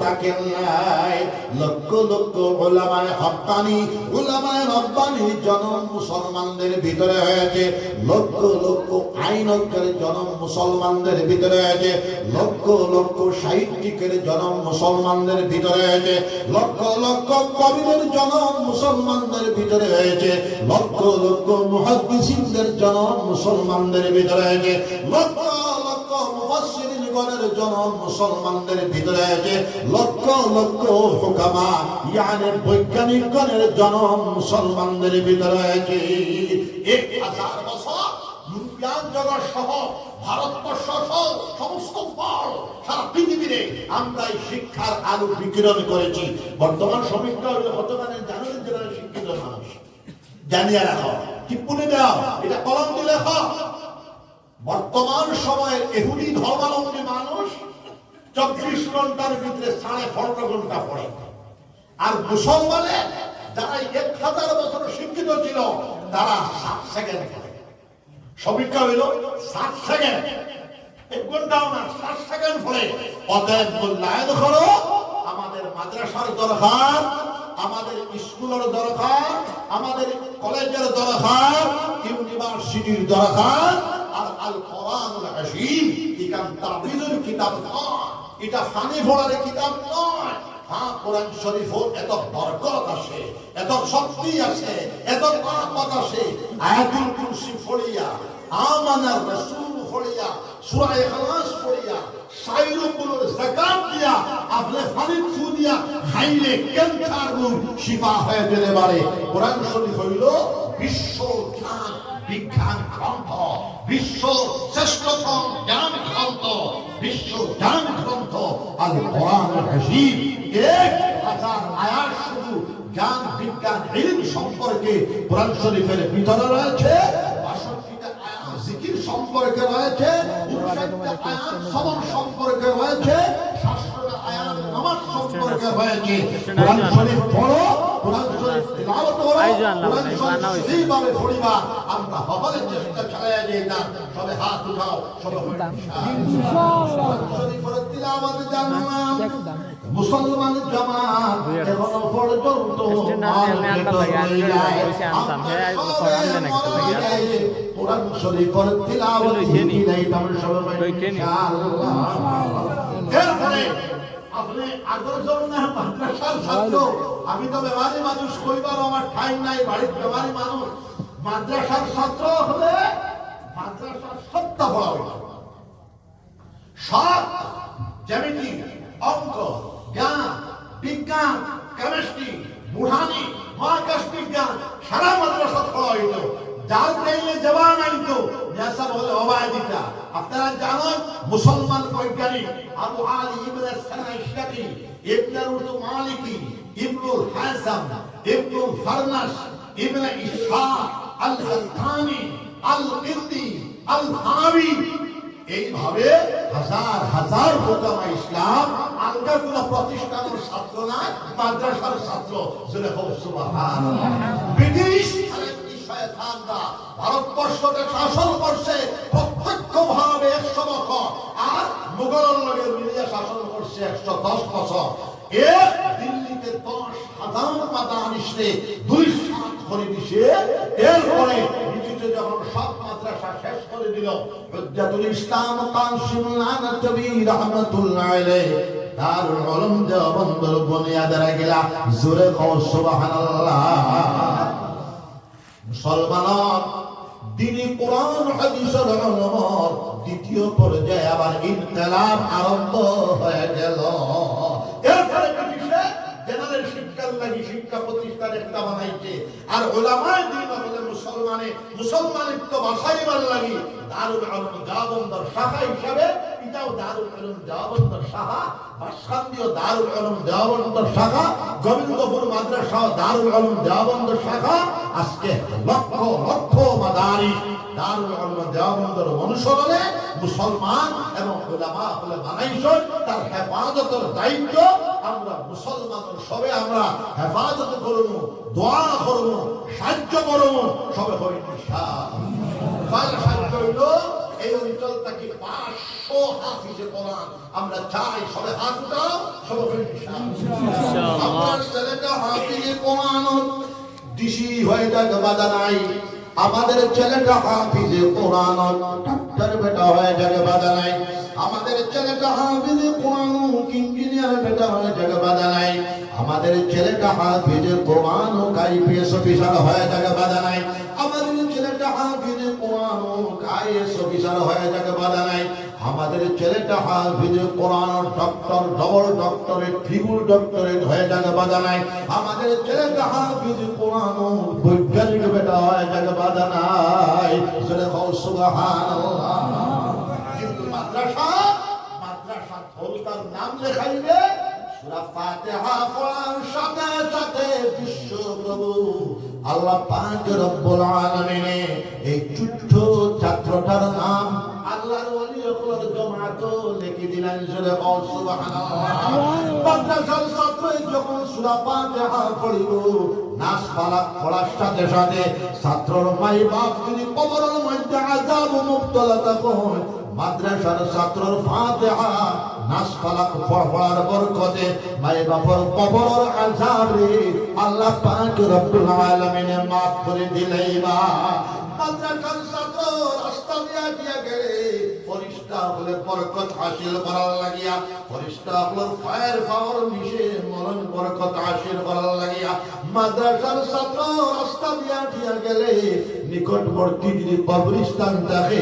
তাকে নাই। লক্ষ লক্ষ উলামায়ে হক্কানি, উলামায়ে রব্বানি জন্ম মুসলমানদের ভিতরে হয়েছে। লক্ষ লক্ষ আইনজ্ঞের জন্ম মুসলমানদের ভিতরে হয়েছে। লক্ষ লক্ষ সাহিত্যিকের জন্ম মুসলমানদের ভিতরে হয়েছে। লক্ষ লক্ষ কবিদের জন্ম মুসলমানদের ভিতরে হয়েছে। লক্ষ লক্ষ মুহাদ্দিসিনদের জন্ম মুসলমানদের ভিতরে হয়েছে। লক্ষ লক্ষ মুফাসসিরিনগণের জন্ম মুসলমানদের ভিতরে আছে। লক্ষ লক্ষ হুকামা ইয়ানি বৈজ্ঞানিকগণের জন্ম মুসলমানদের ভিতরে আছে। 1000 বছর ইউরোপিয়ান জগৎ সহ ভারতবর্ষ সহ সমস্ত সারা পৃথিবীতে আমরা এই শিক্ষার আলো বিকিরণ করেছি। বর্তমান সমীক্ষা হইলে কতখানি জানেন যারা শিক্ষিত মানুষ? জানিয়ে রাখো, টিপ্পনি দাও, এটা কলম দিয়ে লেখো। বর্তমান সময়ের ইহুদি ধর্মাবলম্বী মানুষ 24 ঘন্টার ভিতরে 15.5 ঘন্টা পড়ে। আর মুসলমানে যারা 1000 বছর শিক্ষিত ছিল তারা 7 সেকেন্ড পড়ে। সমীক্ষা হইল 7 সেকেন্ড, 1 ঘন্টাও না, 7 সেকেন্ড পড়ে। অতএব মূল্যায়ন করো। আমাদের মাদ্রাসার দরকার, আমাদের স্কুলের দরকার, আমাদের কলেজের দরকার, ইউনিভার্সিটির দরকার। আর আল কোরআনুল আযীম কিতাব তাবিজুল কিতাব নয়, এটা ফানি ফোড়ার কিতাব নয়। হ্যাঁ, কোরআন শরীফও এত বরকত আছে, এত শক্তি আছে, এত বরকত আছে। আয়াতুল কুরসি পড়িয়া, আমানার রাসূল পড়িয়া, সূরা ইখলাস পড়িয়া সাইরুকুল যাকাত দিয়া আপনি পানি ছু দিয়া খাইলে ক্যান্সার রোগ শিফা হয়ে যেতে পারে। কোরআন শরীফ হইল বিশ্ব জ্ঞান বিজ্ঞান গ্রন্থ, বিশ্ব শ্রেষ্ঠতম জ্ঞান গ্রন্থ, বিশ্ব জ্ঞান গ্রন্থ আল কোরআনুল হাকিম। 1000 আয়াত শুধু জ্ঞান বিজ্ঞান ইলম সম্পর্কে কোরআন শরীফের ভিতরে রয়েছে। 62টা আয়াত জিকির সম্পর্কে রয়েছে, 59টা আয়াত সবর সম্পর্কে রয়েছে, 700টা আয়াত নামাজ সম্পর্কে রয়েছে। কোরআন শরীফ পড়ো, কোরআন শরীফ তিলাওয়াত করো, কোরআন শরীফ সেইভাবে পড়িবা। আমরা সকলে চেষ্টা চালিয়ে যাই না, সবে হাত উঠাও, সবে ইনশাআল্লাহ। কোরআন শরীফের তিলাওয়াত জানলাম মুসলমান জামাত এখনো পর্যন্ত কোরআন শরীফের তিলাওয়াত দিলাইতাম সবাই ইনশাআল্লাহ। এরপরে আপনি আগরজন না মাদ্রাসার ছাত্র, আমি তো বেমারি মানুষ, কইবার আমার টাইম নাই, বাড়ির বেমারি মানুষ। মাদ্রাসার ছাত্র হলে মাদ্রাসার সত্তা পড়া হবে, সব জ্যামিতি, অঙ্ক, জ্ঞান বিজ্ঞান, কেমিস্ট্রি, বুড়ানি, মহাকাশ বিজ্ঞান সারা মাদ্রাসা পড়া হইত। যার ব্রেইনে জবান আইতো নেশা বলে অবায়দিকা। আপনারা জানেন মুসলমান বৈজ্ঞানিক আবু আলী ইবনে সানাইশাকি, ইবনে রুতু মালিকি, ইবনুল হাসাম, ইবনুল ফারনাস, ইবনে ইসহাক আল-হাত্তানি, আল-কিন্দি, আল-হাবি, এইভাবে হাজার হাজার হুকামা ইসলাম আলগা কোনো প্রতিষ্ঠানের ছাত্র না, মাদ্রাসার ছাত্র। জোরে হোক সুবহানাল্লাহ। ব্রিটিশ শয়তানরা ভারতবর্ষকে শাসন করছে প্রত্যক্ষভাবে 100 বছর, আর মুঘলের লগে মিলিয়ে শাসন করছে 110 বছর। দিল্লিতে 10,000 মাদানিসে 2 করে দিছে। এরপরে ব্রিটিশে যখন সব মাদ্রাসা শেষ করে দিল, হুজ্জাতুল ইসলাম কাসিম নানতবী রাহমাতুল্লাহ আলাইহি দারুল উলুম দেওবন্দের বুনিয়াদের গেলা। জোরে কও সুবহানাল্লাহ। মুসলমান দিনী কোরআন হাদিসের উলুমের দ্বিতীয় পর্যায়ে আবার ইনকিলাব আরম্ভ হয়ে গেল। এরপরে ব্রিটিশে জেনারেল শিক্ষার লাগি শিক্ষা প্রতিষ্ঠান একটা বানাইছে, আর উলামায়ে দ্বীন হলে মুসলমানিত্ব বাঁচাইবার লাগি দারুল উলুম দেওবন্দের শাখা হিসাবে, এটাও দারুল উলুম দেওবন্দের শাখা, বাসখান্দিও দারুল উলুম দেওবন্দের শাখা, গোবিন্দপুর মাদ্রাসা দারুল উলুম দেওবন্দের শাখা। আজকে লক্ষ লক্ষ মাদারিস দারুল উলুম দেওবন্দের অনুসরণে মুসলমান এবং উলামা হলে বানাইছে। তার হেফাজতের দায়িত্ব আমরা মুসলমানের সবে আমরা হেফাজত করব, দোয়া করব, সাহায্য করব, সবে হই ইনশাআল্লাহ। সাহায্য হইল এই অঞ্চলটাকে 500 হাফিজে কোরআন আমরা চাই, সবে হাত উঠাও, সবে হই ইনশাআল্লাহ। আপনার ছেলেটা হাফিজে কোরআন দিশি হয়ে যাক বাধা নাই, আমাদের ছেলেটা হাফিজে কোরআন ডাক্তার বেটা হয়ে যাক বাধা নাই, আমাদের ছেলেটা হাফিজে কোরআন ইঞ্জিনিয়ার বেটা হয়ে যাক বাধা নাই, আমাদের ছেলেটা হাফিজে কোরআন আইপিএস অফিসার হয়ে যাক বাধা নাই, আমাদের ছেলেটা হাফিজে কোরআন আইএস অফিসার হয়ে যাক বাধা নাই, আমাদের ছেলেটা হাফিজে কোরআন doctor, double doctorate, triple doctorate হয়ে যাক বাধা নাই, আমাদের ছেলেটা হাফিজে কোরআন বৈজ্ঞানিক বেটা হয়ে যাক বাধা নাই। সুবহানাল্লাহ। কিন্তু মাদ্রাসা তার নাম লেখাইলে সূরা ফাতিহা পড়ার সাথে সাথে বিশ্ব প্রভু আল্লাহ পাক রব্বুল আলামিন এই ছোট্ট ছাত্রটার নাম আল্লাহর ওলি হকর জামাত লিখে দিলেন। সূরা সুবহানাল্লাহ। মাদ্রাসার ছাত্র যখন সূরা ফাতিহা পড়িব, নাস ফালাক পড়ার সাথে সাথে ছাত্রর মাই বাপ যদি কবরের মধ্যে আযাব মুক্তলা তখন মাদ্রাসার ছাত্রর ফাতিহা নাস ফালাক পড়ার বরকতে মাই বাপর কবরের আযাব রে আল্লাহ পাক রব্বুল আলামিন মাফ করে দিলেইবা। মাদ্রাসার ছাত্র রাস্তা দিয়া গেলে ফরিস্তা হলে বরকত হাসিল করার লাগিয়া, ফরিস্তা হলে ফায়ার পাওয়ার মিশে মরণ বরকত হাসিল করার লাগিয়া মাদ্রাসার ছাত্র রাস্তা দিয়া গেলে নিকটবর্তী যদি কবরস্থান থাকে,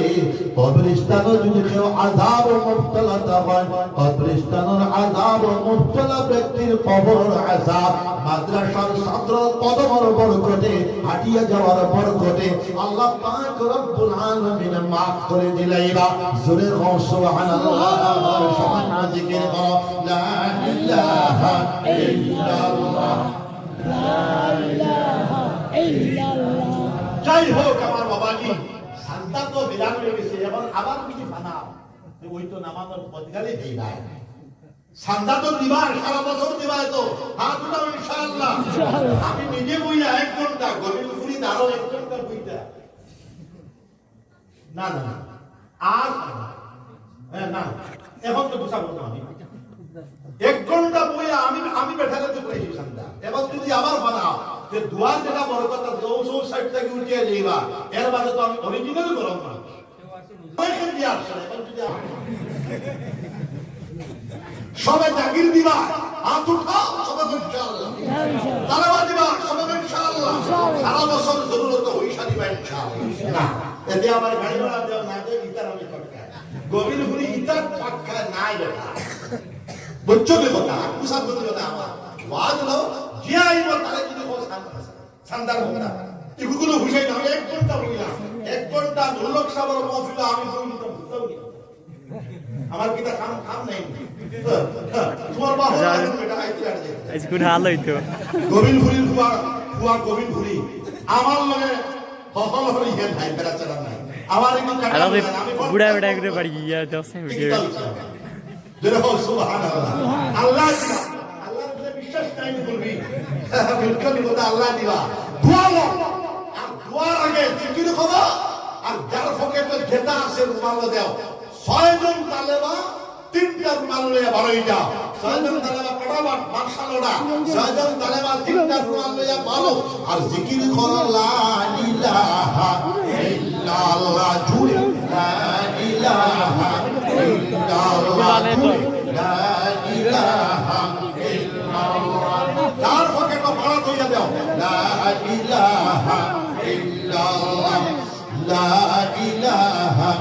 কবরস্থানও যদি কেউ আযাব ও মুবতালা হয়, কবরস্থানের আযাব ও মুবতালা ব্যক্তির কবর আযাব মাদ্রাসার ছাত্র কদমর বরকতে হাঁটিয়ে যাওয়ার বরকতে আল্লাহ পাক রব্বুল আলামিন মাফ করে দিলেন। জোরে সুবহানাল্লাহ, সামান্য জিকির করো লা ইলাহা ইল্লাল্লাহ, লা ইলাহা ইল্লাল্লাহ। যাই হোক আমার বাবাজি, সান্তা তো বিরান হয়ে গেছে, এখন আবার কিছু বানাও, ওই তো নামানোর বদগালি দেই নাই। সান্দা তো দিবার, সারা বছর দিবা, তো হাত উঠাও ইনশাআল্লাহ। আমি নিজে বইয়া 1 ঘন্টা, গভীর ফুরি আরো 1 ঘন্টা বইতা না না আর না, এখন তো বুঝাবো না। আমি 1 ঘন্টা বইয়া আমি বেঠা করতে পাইছি সান্দা। এখন যদি আবার বানাও যে দুয়ার যেটা বড় কথা, যে ও সাইড থেকে উঠিয়ে যাইবা, এর বাদে তো আমি অরিজিনাল গরম না এখন দিয়ে আসছে। এখন যদি সবাই জাগির দিবা, হাত উঠাও সবাই ইনশাআল্লাহ, তালাওয়াত দিবা সবাই ইনশাআল্লাহ, সারা বছর জরুরত হইসা দিবা ইনশাআল্লাহ। না এতে আমার গাড়ি ভাড়া দেওয়া না দেয়, ইতার আমি পাক্কা গভীর ঘুরি, ইতার পাক্কা নাই বেটা, বুঝছো কি কথা? কুসা বুঝলো না আমার ওয়াজ হলো যে আইব তারে যদি ও সান্দার হোনা এগুলো বুঝাই না। আমি 1 ঘন্টা বইলাম, 1 ঘন্টা লোক সাবর মাহফিল আমি বই দিতাম, বুঝতাম কি আমার কিটা কাম নাই। তোমার বাবা বেটা আইতে আসে আজকে হাল হইতো গোবিন্দ ফুরির ফুয়া গোবিন্দ ফুরি আমার লগে হহল হই হে ভাই বেটা চালা নাই আমার একটু কাটা আমি বুড়া বেটা করে বাড়ি গিয়া দছে ভিডিও জেরে সুবহানাল্লাহ। আল্লাহ আল্লাহর উপরে বিশ্বাস নাই বলবি, বিলকুল কথা আল্লাহ দিবা দোয়া আর দোয়ার আগে জিকির করো, আর যার পকেটে যেটা আছে রুমাল দাও। 6 জন তালেবা 3টা রুমাল লইয়া বাড়াই যাও, 6 জন তালেবা পড়াবার মাশাআল্লাহ, 6 জন তালেবা 3টা রুমাল লইয়া বাড়ো, আর জিকির করো লা ইলাহা ইল্লাল্লাহ, জুড়ে লা ইলাহা ইল্লাল্লাহ, লা ইলাহা ইল্লাল্লাহ। যার পকেটে বাড়া হইয়া দাও লা ইলাহা ইল্লাল্লাহ, লা ইলাহা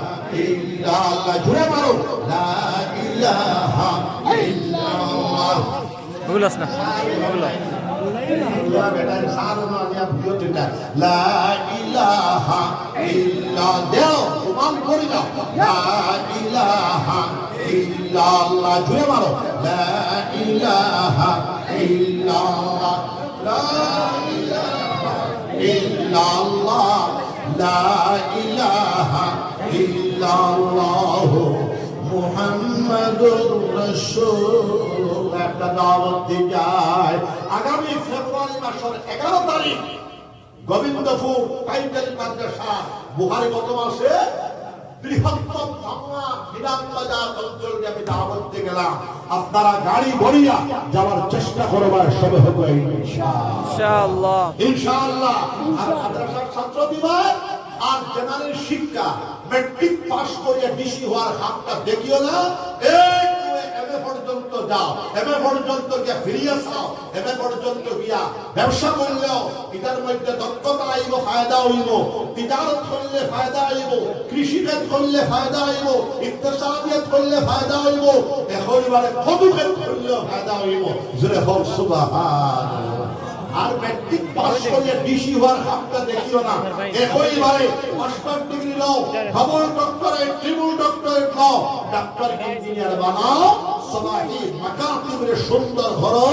ইল্লাল্লাহ, জুড়ে মারো লা ইলাহা ইল্লাল্লাহ। বলছ না বলো আল্লাহ বেটা সার না দিয়া ভিডিও দিতা লা ইলাহা ইল্লাল্লাহ, দেও প্রমাণ করে দাও লা ইলাহা ইল্লাল্লাহ, জুড়ে মারো লা ইলাহা ইল্লাল্লাহ, লা ইলাহা ইল্লাল্লাহ, লা ইলাহা ইল্লাল্লাহ মুহাম্মাদুর রাসূল। একটা দাওয়াত দিয়ে যায় আগামী ফেব্রুয়ারি মাসের 11 তারিখ গোবিন্দপুর টাইটেল মাদ্রাসা বুখারী কত মাসে বৃহত্তম বাংলা বিধানবাজার অঞ্চলে আমি দাওয়াত দিয়ে গেলাম। আপনারা গাড়ি ভরিয়া যাওয়ার চেষ্টা করবার সবে হবে ইনশাআল্লাহ ইনশাআল্লাহ। আর মাদ্রাসার ছাত্র বিভাগ আর জেনারেল শিক্ষা ম্যাট্রিক পাস করিয়া ডিসি হওয়ার হাতটা দেখিও না, এমএ পর্যন্ত যাও, এমএ পর্যন্ত গিয়া ফিরিয়ে যাও, এমএ পর্যন্ত গিয়া ব্যবসা করলেও এটার মধ্যে দক্ষতা আইব, ফায়দা হইব, তিজারত করলে ফায়দা হইব, কৃষিকাজ করলে ফায়দা হইব, ইকতিসাদিয়াত করলে ফায়দা হইব, একেবারে ফদুকাত করলেও ফায়দা হইব। জোরে হোক সুবহানাল্লাহ। আর ম্যাট্রিক পাস করলে ডিসি হওয়ার হাতটা দেখিও না, একেবারে মাস্টার ডিগ্রি নাও, ডবল ডক্টরেট, ট্রিপল ডক্টরেট নাও, ডাক্তার ইঞ্জিনিয়ার বানাও, সমাহি মাকাতিবের সুন্দর ঘরো,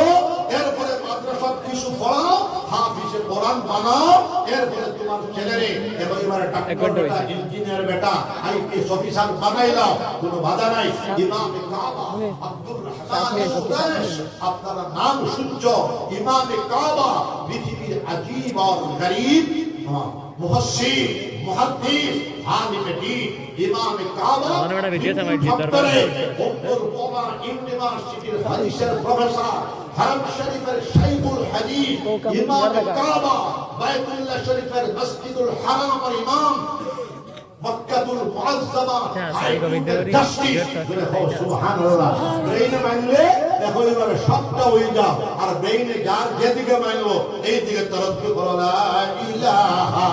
এরপরে মাদ্রাসার কিছু পড়াও, হাফিজে কোরআন বানাও, এরপরে তোমার ছেলেরে একেবারে ডাক্তার বেটা, ইঞ্জিনিয়ার বেটা, আইপিএস অফিসার বানাইলাও, কোনো বাধা নাই। ইমামে কাবা আব্দুর রহমান কুরাইশ, আপনারা নাম শুনছ, ইমামে কাবা পৃথিবীর আজীব আর গরীব মুফাসসির মুহাদ্দিস আলিম দ্বীন ইমামে কাবা মানবড়া ভিডিও সময় দরবারে ওপর ইউনিভার্সিটির হাদিসের প্রফেসর, হারাম শরীফের শাইখুল হাদিস, ইমামে কাবা বাইতুল্লাহ শরীফের মসজিদুল হারামের ইমাম, মক্কাতুল মুআজ্জামা সুবহানাল্লাহ। ব্রেইনে মানলে দেখো এবারে সবটা হয়ে যাও, আর ব্রেইনে যার যেদিকে মানলো এই দিকে তরক্কি করো লা ইলাহা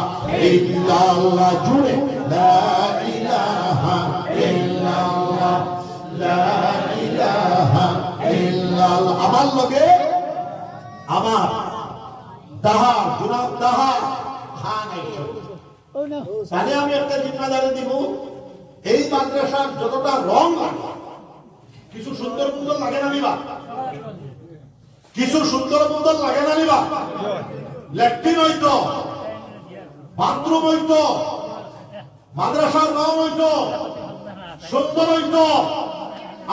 ইল্লাল্লাহ জুড়ে লা ইলাহা ইল্লাল্লাহ লা ইলাহা ইল্লাল্লাহ আমার লগে আমার দাহা জনাব দাহা খান আইসো তাহলে আমি একটা জিম্মাদারি দিব এই মাদ্রাসার যতটা রং কিছু সুন্দর সুন্দর লাগে না নিবা কিছু সুন্দর সুন্দর লাগে না নিবা ল্যাট্রিন হইতো বাথরুম হইতো মাদ্রাসার রং হইতো সুন্দর হইতো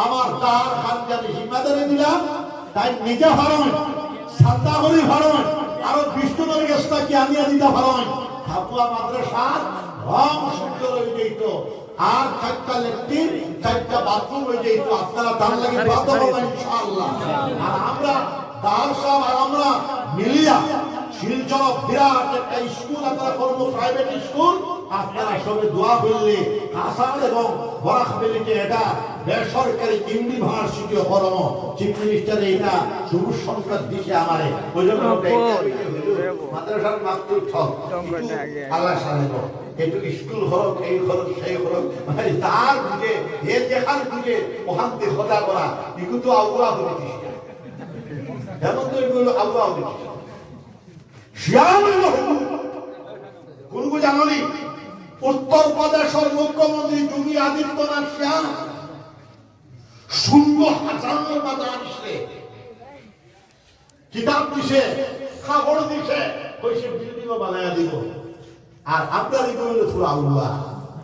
আমার তার খান জানি জিম্মাদারি দিলাম তাই নিজে ভাড়ান সাদা করি ভাড়ান আরো বিষ্ণু নবী গেছটা কি আনিয়া দিতা ভাড়ান খাপুয়া মাদ্রাসার রং সুন্দর হয়ে যেত আর চারটা ল্যাট্রিন চারটা বাথরুম হয়ে যেত আপনারা তার লাগে বাধ্য হবেন ইনশাআল্লাহ আর আমরা তার সব আর আমরা মিলিয়া শিলচর বিরাট একটা স্কুল আপনারা করবো প্রাইভেট স্কুল আপনারা সবে দোয়া করলে আসাম এবং বরাকবেলিতে এটা বেসরকারি ইউনিভার্সিটিও করবো চিফ মিনিস্টার এটা সবুজ সংবাদ দিছে আমারে ওই জন্য মাদ্রাসার মাত্র আল্লাহ সাহেব একটু স্কুল খরচ এই খরচ সেই খরচ মানে তার বুঝে এ দেখার বুঝে ওখান থেকে খোঁজা করা এগুলো তো আগুয়া হয়ে দিচ্ছে এমন তো এগুলো আগুয়া হয়ে দিচ্ছে কোন জানি উত্তর প্রদেশের মুখ্যমন্ত্রী যোগী আদিত্যনাথ শ্যাম ১৬,০০০ মাদ্রাসে কিতাব দিছে খাবার দিছে কইছে বিল্ডিং বানায়া দিব আর আপনার এগুলো পুরো আল্লাহ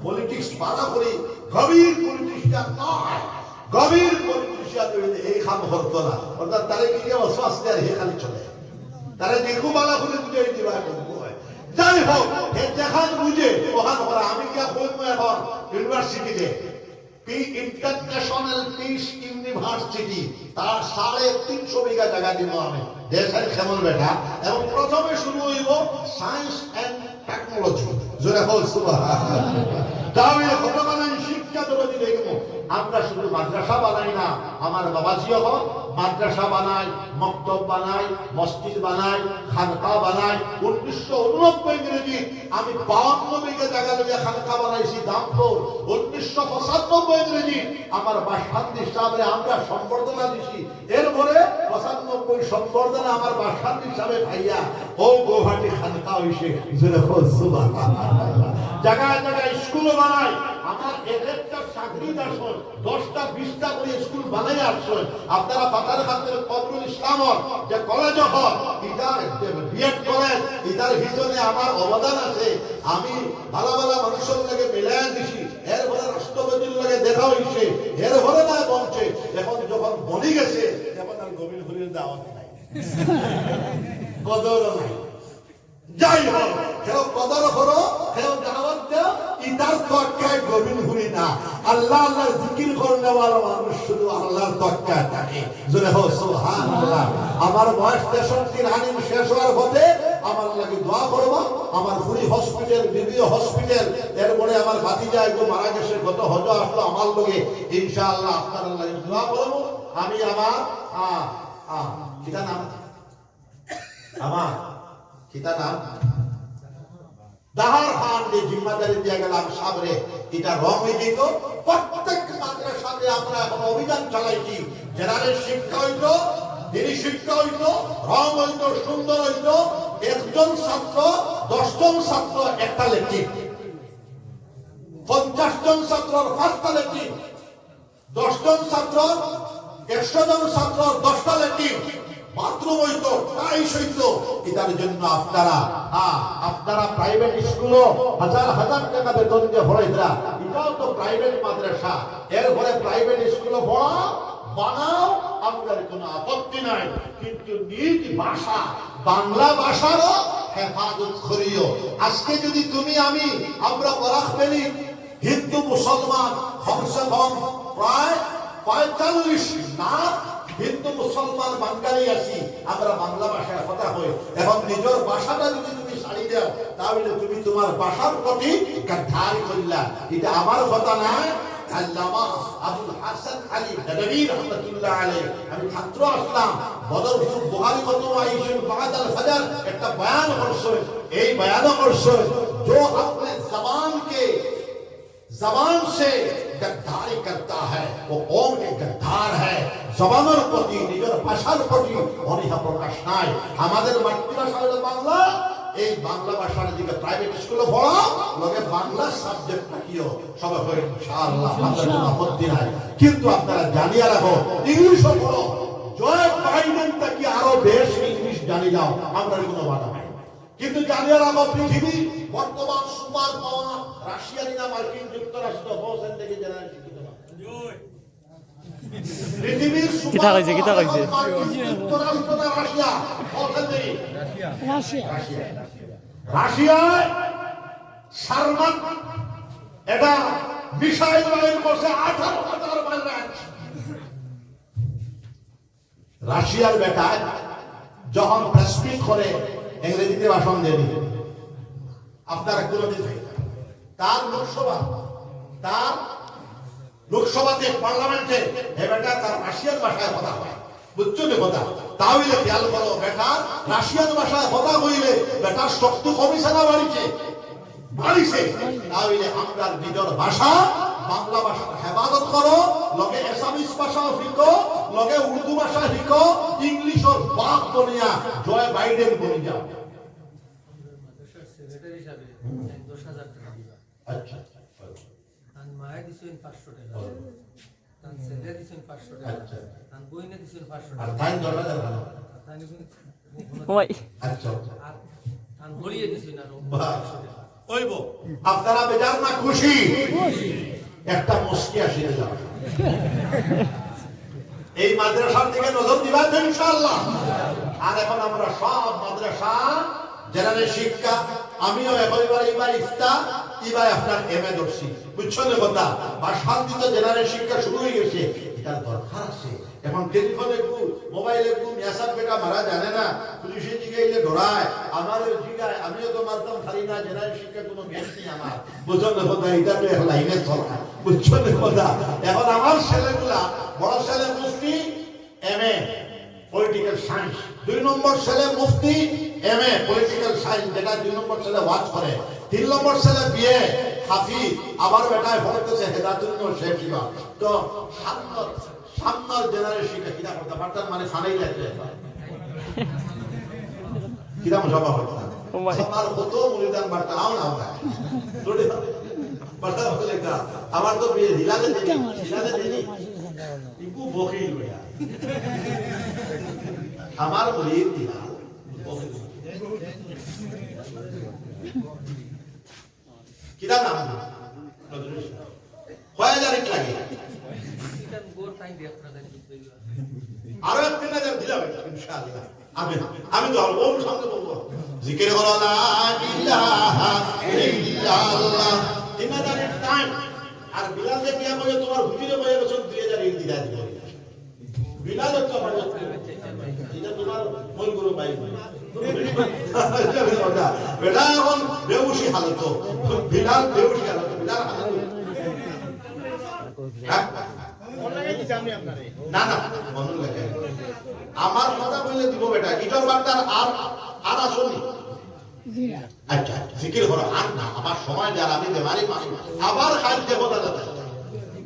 পলিটিক্স পারা করে গভীর পলিটিশিয়ান নয় গভীর পলিটিশিয়ান এই খাম হতো না অর্থাৎ তারে কি অশ্বাস দেয় হে খালি চলে তারা দেখো বালা করে বুঝে দিবা যাই হোক এর দেখান বুঝে ওখান করা আমি কি বলবো এখন ইউনিভার্সিটিতে ইন্টারন্যাশনাল পিস ইউনিভার্সিটি তার ৩৫০ বিঘা জায়গা দিব আমি দেশের কেমন বেটা এবং প্রথমে শুরু হইব সায়েন্স এন্ড টেকনোলজি জোরে হোক সুবহানাল্লাহ তাহলে ভগবান শিক্ষা দেবে দেখব আমরা শুধু মাদ্রাসা বানাই না আমার বাবাজিও হন মাদ্রাসা বানাই মক্তব বানাই মসজিদ বানাই খানকা বানাই ১৯৮৯ ইংরেজি আমি ৫২ বিঘা জায়গা লইয়া খানকা বানাইছি দামপুর ১৯৯৫ ইংরেজি আমার বাসখান্দি সাহেবে আমরা সম্বর্ধনা দিছি এরপরে ৯৫ সম্বর্ধনা আমার বাসখান্দি সাহেবে ভাইয়া ও গৌহাটি খানকা হইছে জোরে হোক সুবহানাল্লাহ জায়গায় জায়গায় স্কুল বানাই আমার একটা চাকরির আসন ১০টা ২০টা করে স্কুল বানাই আসছেন আপনারা পাতার খাতের কবরুল ইসলামর যে কলেজ হল ইটার বিএড কলেজ ইটার ভিতরে আমার অবদান আছে আমি ভালো ভালো মানুষের লাগে মিলাই দিছি এরপরে রাষ্ট্রপতির লাগে দেখা হইছে এরপরে না বলছে এখন যখন বনি গেছে এখন আর গভীর ঘুরিয়ে দাওয়াত নাই কদর নাই যাই হোক কেউ কদর করো কেউ দাওয়াত দাও ইতার তক্কায় গভীর ঘুরি না আল্লাহ আল্লাহ জিকির করলে ওয়ালা মানুষ শুধু আল্লাহর তক্কায় থাকে জোরে হোক সুবহানাল্লাহ আমার বয়স ৬৩ রানিং শেষ হওয়ার পথে আমার লাগে দোয়া করবা আমার ফুরি হসপিটাল বিবি হসপিটাল এরপরে আমার ভাতিজা একটু মারা গেছে গত হজ আসলো আমার লগে ইনশাআল্লাহ আপনার লাগে দোয়া করবো আমি আমার কিটা নাম আমার কিতা নাম দাহার খান যে জিম্মাদারি দিয়ে গেলাম সামনে এটা রং হয়ে যেত প্রত্যেক মাদ্রাসাতে আমরা এখন অভিযান চালাইছি জেনারেল শিক্ষা হইতো দিনী শিক্ষা হইতো রং হইতো সুন্দর হইতো একজন ছাত্র ১০ জন ছাত্র একটা লেট্রিন ৫০ জন ছাত্র ৫টা লেট্রিন ১০ জন ছাত্র ১০০ জন ছাত্র ১০টা লেট্রিন বাথরুম হইতো টাইস হইতো এটার জন্য আপনারা প্রাইভেট স্কুলও হাজার হাজার টাকা বেতন দিয়ে পড়াইতরা এটাও তো প্রাইভেট মাদ্রাসা এরপরে প্রাইভেট স্কুলও পড়া বানাও আপনার কোনো আপত্তি নাই কিন্তু নিজ ভাষা বাংলা ভাষারও হেফাজত করিও আজকে যদি তুমি আমি আমরা বরাকবেলি হিন্দু মুসলমান কমসে কম প্রায় ৪৫ না হিন্দু মুসলমান বাঙালি আছি আমরা বাংলা ভাষায় কথা হই এখন নিজের ভাষাটা যদি তুমি ছাড়ি দাও তাহলে তুমি তোমার ভাষার প্রতি গাদ্দারি করলা এটা আমার কথা না আল্লামা আবুল হাসান আলী নাদভী রাহমাতুল্লাহ আলাইহি আমি ছাত্র আসলাম বদরপুর বুখারী কতওয়া ইসুল বাদ আল ফজর একটা বয়ান করছে এই বয়ান করছে जो अपने जबान से गद्दारी करता है वो कौम के गद्दार है জবানের প্রতি নিজের ভাষার প্রতি অনীহা প্রকাশ নাই আমাদের মাতৃভাষা হলো বাংলা এই বাংলা ভাষার দিকে প্রাইভেট স্কুলে পড়াও লগে বাংলা সাবজেক্ট রাখিও সবাই হয় ইনশাআল্লাহ আমাদের কোনো আপত্তি নাই কিন্তু আপনারা জানিয়ে রাখো ইংলিশও পড়ো জয় বাইডেন থেকে আরো বেশি ইংলিশ জানি যাও আমরা কোনো বাধা নাই কিন্তু জানিয়ে রাখো পৃথিবী বর্তমান সুপার পাওয়ার রাশিয়া নিনা মার্কিন যুক্তরাষ্ট্র হোসেন থেকে যারা শিক্ষিত না পৃথিবীর সুপার মার্কিন যুক্তরাষ্ট্র না রাশিয়া হোসেন থেকে রাশিয়ায় সারমান এটা মিসাইল বাইর করছে 18,000 মাইল রেঞ্জ রাশিয়ার বেটা যখন প্রেসমিট করে ইংরেজিতে ভাষণ দেয়নি আপনারা কোনদিন তার লোকসভাতে পার্লামেন্টে এ বেটা তার রাশিয়ান ভাষায় কথা হয় বুঝছো নি কথা তাহলে খেয়াল করো বেটা রাশিয়ান ভাষায় কথা কইলে বেটার শক্তি কমিছে না বাড়িছে তাহলে আমরা নিজের ভাষা বাংলা ভাষা হেফাজত করো লগে এসামিস ভাষা শিখো লগে উর্দু ভাষা শিখো ইংলিশর বাপ বনিয়া জয় বাইডেন বনি যাও সেক্রেটারি হিসাবে 10,000 টাকা দিবা আচ্ছা তান মায়ে দিছেন 500 টাকা তান ছেলে দিছেন 500 টাকা আচ্ছা তান বইনে দিছেন 500 আর টাকা তাই দরজা ভালো তান ওই আচ্ছা আর তান হলিয়ে দিছেন আর 500 টাকা ওইব আপনারা বেজার না খুশি একটা মুস্কি আসিয়ে দিলাম এই মাদ্রাসার দিকে নজর দিবা তো ইনশাআল্লাহ আর এখন আমরা সব মাদ্রাসা জেনারেল শিক্ষা আমিও এবার ইফতা এবার আপনার এমএ দর্শি বুঝছেন কথা ভাষান্তিত জেনারেল শিক্ষা শুরু হয়ে গেছে এটার দরকার আছে এখন টেলিফোনে মোবাইলে মেসাজ বেটা মারা জানে না পুলিশে জিগাইলে ধরায় আমার জিগায় আমিও তো মারতাম পারি না জেনারেল শিক্ষা কোনো জ্ঞান নেই আমার বুঝছেন কথা এটা তো এখন লাইনে চলা বুঝছেন কথা এখন আমার ছেলেগুলা বড় ছেলে মুফতি এমএ পলিটিক্যাল সায়েন্স 2 নম্বর ছেলে মুফতি এমএ পলিটিক্যাল সায়েন্স যেটা 2 নম্বর ছেলে ওয়াজ করে 3 নম্বর ছেলে বিএ হাফিজ আবার বেটায় পড়তেছে হেদায়েতুল নূর শেখ ইমাম তো সামনের জেনারেশন কিনা করতে পারতাম মানে ফানাই লাগবে কিনা সভা হতো আমার কত মুরিদান বার্তা আও না আমরা তোড়ে বার্তা বলে কা আমার তো বিয়ে দিলাতে দিলাতে ইকু বকিল ভাইয়া আমার মুরিদ দিলা কিরা নাম কয় হাজার লাগে আরো একদিন হাজার দিলাম ইনশাআল্লাহ আমি তো ওর সঙ্গে বলবো জিকির করো লা ইলাহা ইল্লাল্লাহ 3000 এর টাইম আর বিলাল দেখি আমি তোমার হুজুরে বলে বছর 2000 এর দিলা দিব বিলাল তো আমার এটা তোমার মূল গুরু ভাই বেটা এখন বেউসি হালত বিলাল বেউসি হালত বিলাল হালত না না মনে লাগে আমার কথা বললে দিব বেটা ইটার বার্তার আর আসনি আচ্ছা জিকির করো আর না আমার সময় যার আমি বেমারি পাই আবার কাজ দেবো দাদা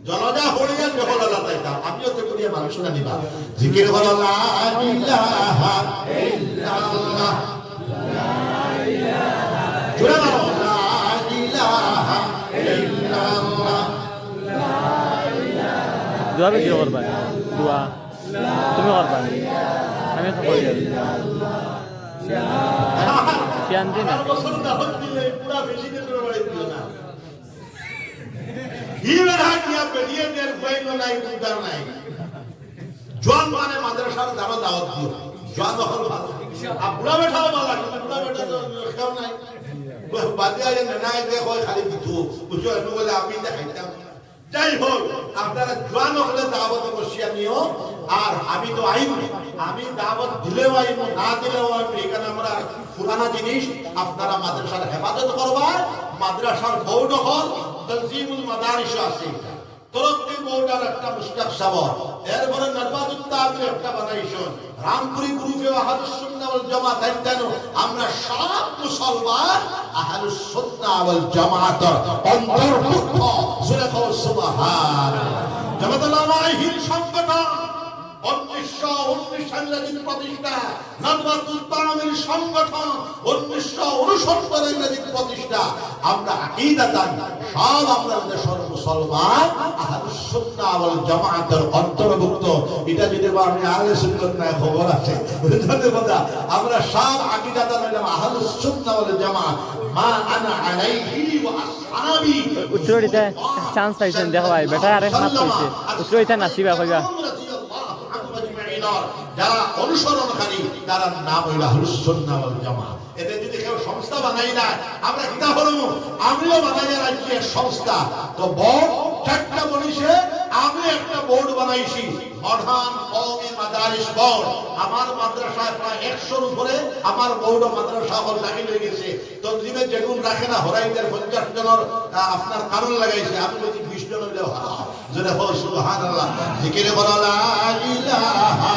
জনজা হরিয়া দেবো দাদা তাইতাম আমিও তো করিয়া মানুষ না নিবা জিকির করো লা ইলাহা ইল্লাল্লাহ লা ইলাহা জোরে বলো লা ইলাহা ইল্লাল্লাহ দোয়া বেশি করবা দোয়া তুমি করবা আমি তো করি শান্তি না বছর দাওয়াত দিলে পুরা বেশি দিন ধরে বাড়ি দিল না ইবের হাকিয়া বেরিয়ে দের কইলো নাই কুদার নাই জোয়ান মানে মাদ্রাসার দাওয়াত দিও জোয়ান হল ভালো আর বুড়া বেটাও ভালো কিন্তু বুড়া বেটা তো কেউ নাই বাদিয়া যে নাই দেখো খালি কিছু বুঝো আমি বলে আমি দেখাইতাম যাই হোক আপনারা জোয়ান হলে দাওয়াত বসিয়া নিও আর আমি তো আইন আমি দাওয়াত দিলেও আইন না দিলেও আইন এখানে আমরা পুরানা জিনিস আপনারা মাদ্রাসার হেফাজত করবা মাদ্রাসার বোর্ড হল তনজিমুল মাদারিস আছে তরক্কি বোর্ডের একটা মুস্তাক সাবর এরপরে নরবাদুত তাবির একটা বানাইছেন রামপুরি গ্রুপে আহলুস সুন্নাহ ওয়াল জামাত আইতানো আমরা সব মুসলমান আহলুস আহলুস সুন্নাহ ওয়াল জামাআতের অন্তর্ভুক্ত। সূরা সুবহানাল্লাহ। জামাতুল উলামায়ে হিন্দ সংগঠন 1919 সালে যিনি প্রতিষ্ঠা, নাদওয়াতুল তামিল সংগঠন 1969 ইংরেজি প্রতিষ্ঠা। আমরা আকীদাতান সব আমরা দেশের মুসলমান আহলুস সুন্নাহ ওয়াল জামাআতের অন্তর্ভুক্ত। এটা যদি আমি আহলে সুন্নাত না খবর আছে বুঝতে পারা, আমরা সব আকীদাতান হইলাম আহলুস সুন্নাহ ওয়াল জামাআত। মা আনা আলাইহি ওয়া আসহাবি। উত্তরটা চান্স পাইছেন দেখো ভাই, বেটা আরেক মাত কইছে উত্তরটা নাসিবা কইবা। যারা অনুসরণকারী তার নাম হইল আহলুস সুন্নাহ ওয়াল জামাত। এতে যদি কেউ সংস্থা বানাই না, আমরা কিতা করব? আমিও বানাই রাখছি এক সংস্থা। তো বোর্ড চারটা বলিছে, আমি একটা বোর্ড বানাইছি, মডার্ন কওমি মাদারিস বোর্ড। আমার মাদ্রাসায় প্রায় 100-র উপরে আমার বোর্ড মাদ্রাসা হল দাখিল হয়ে গেছে। তনজিমে যেগুন রাখে না, হরাইদের 50 জনের আপনার কারণ লাগাইছে। আমি বলছি 20 জন হইলেও জোরে বল সুবহানাল্লাহ। জিকিরে বলা লা ইলাহা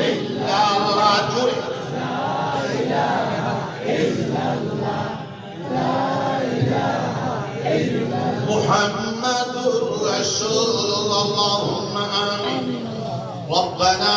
ইল্লাল্লাহ, জোরে লা ইলাহা ইল্লাল্লাহ, লা ইলাহা ইল্লাল্লাহ মুহাম্মাদুর রাসূলুল্লাহ। আমিন। ربنا